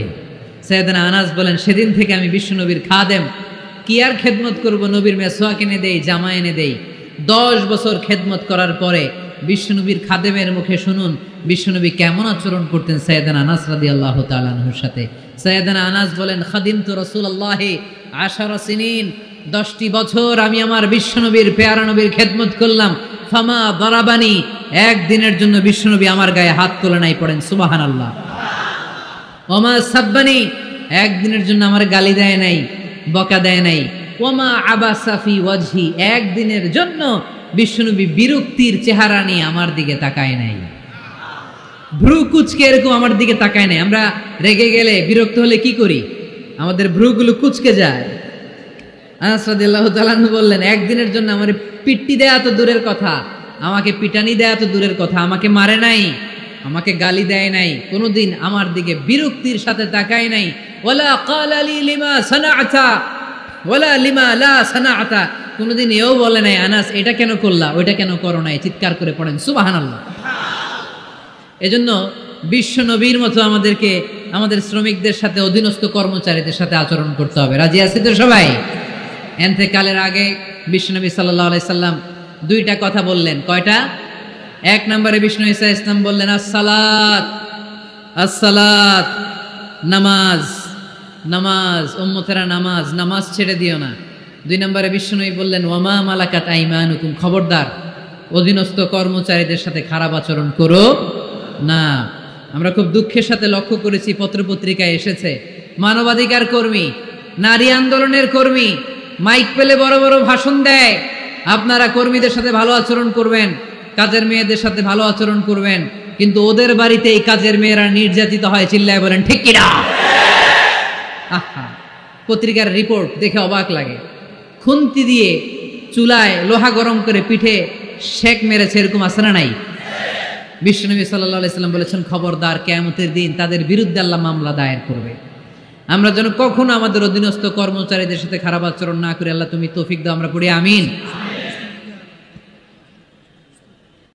সাইয়েদনা আনাস বলেন, সেদিন থেকে আমি বিশ্বনবীর খাদেম। কি আর খেদমত করব, নবীর মেসওয়াক এনে দেই, জামা এনে দেই। 10 বছর খেদমত করার পরে বিশ্বনবীর খাদেমের মুখে শুনুন বিশ্বনবী কেমন আচরণ করতেন সাইয়েদনা আনাস রাদিয়াল্লাহু তাআলা আনহুর সাথে। সাইয়েদনা আনাস বলেন, খাদিমতু রাসূলুল্লাহি 10 সিনিন, 10টি বছর আমি আমার বিশ্বনবীর পেয়ারা নবীর খেদমত করলাম। ফামা দারাবানি, একদিনের জন্য বিশ্বনবী আমার গায়ে হাত তোলে নাই, পড়েন সুবহানাল্লাহ। ওমা সাব্বানি, একদিনের জন্য আমার গালি দেয় নাই, বকা দেয় নাই। ওমা আবাসা ফি ওয়াজহি, একদিনের জন্য বিশ্বনবী বিরক্তির চেহারা নিয়ে আমার দিকে তাকায় নাই, ভ্রু কুচকে এরকম আমার দিকে তাকায় নাই। আমরা রেগে গেলে, বিরক্ত হলে কি করি? আমাদের ভ্রুগুলো কুচকে যায়। আনাস রাদিয়াল্লাহু তাআলা আনহু বললেন, একদিনের জন্য আমার পিট্টি দেয়া তো দূরের কথা, আমাকে পিটানি দেয়া তো দূরের কথা, আমাকে মারে নাই, আমাকে গালি দেয় নাই, কোনোদিন আমার দিকে বিরক্তির সাথে তাকায় নাই। ওয়ালা ক্বালা লি লিমা সানাআতা ওয়ালা লিমা লা সানাআতা, কোনোদিন এও বলে নাই, আনাস এটা কেন করলা, ওইটা কেন করো নাই, চিৎকার করে পড়েন সুবহানাল্লাহ। এজন্য বিশ্ব নবীর মতো আমাদেরকে আমাদের শ্রমিকদের সাথে, অধীনস্থ কর্মচারীদের সাথে আচরণ করতে হবে। রাজি আছি তো সবাই? এতেকালের আগে বিশ্বনবী সাল্লাল্লাহু আলাইহি সাল্লাম 2টা কথা বললেন। কয়টা? 1 নম্বরে বিষ্ণু ঈসা ইসলাম বললেন, আসসালাত আসসালাত, নামাজ নামাজ, উম্মতেরা নামাজ, নামাজ ছেড়ে দিও না। 2 নম্বরে বিষ্ণুই বললেন, ওয়ামা মালাকাত আইমানুকুম, খবরদার অধীনস্থ কর্মচারীদের সাথে খারাপ আচরণ করো না। আমরা খুব দুঃখের সাথে লক্ষ্য করেছি, পত্রপত্রিকায় এসেছে, মানবাধিকার কর্মী, নারী আন্দোলনের কর্মী মাইক পেলে বড় বড় ভাষণ দেয়, আপনারা কর্মীদের সাথে ভালো আচরণ করবেন, কাজের মেয়েদের সাথে ভালো আচরণ করবেন, কিন্তু ওদের বাড়িতে এই কাজের মেয়েরা নির্যাতিত হয়, চিল্লায় বলেন ঠিক কিনা? আহা, পত্রিকার রিপোর্ট দেখে অবাক লাগে। খুন্তি দিয়ে চুলায় লোহা গরম করে পিঠে শেক মেরেছে, এরকম আছে না নাই? বিশ্বনবী সাল্লাল্লাহু আলাইহি সাল্লাম বলেছেন, খবরদার, কিয়ামতের দিন তাদের বিরুদ্ধে আল্লাহ মামলা দায়ের করবে। আমরা যেন কখনো আমাদের অধীনস্থ কর্মচারীদের সাথে খারাপ আচরণ না করি। আল্লাহ তুমি তৌফিক দাও, আমরা পড়ি আমিন।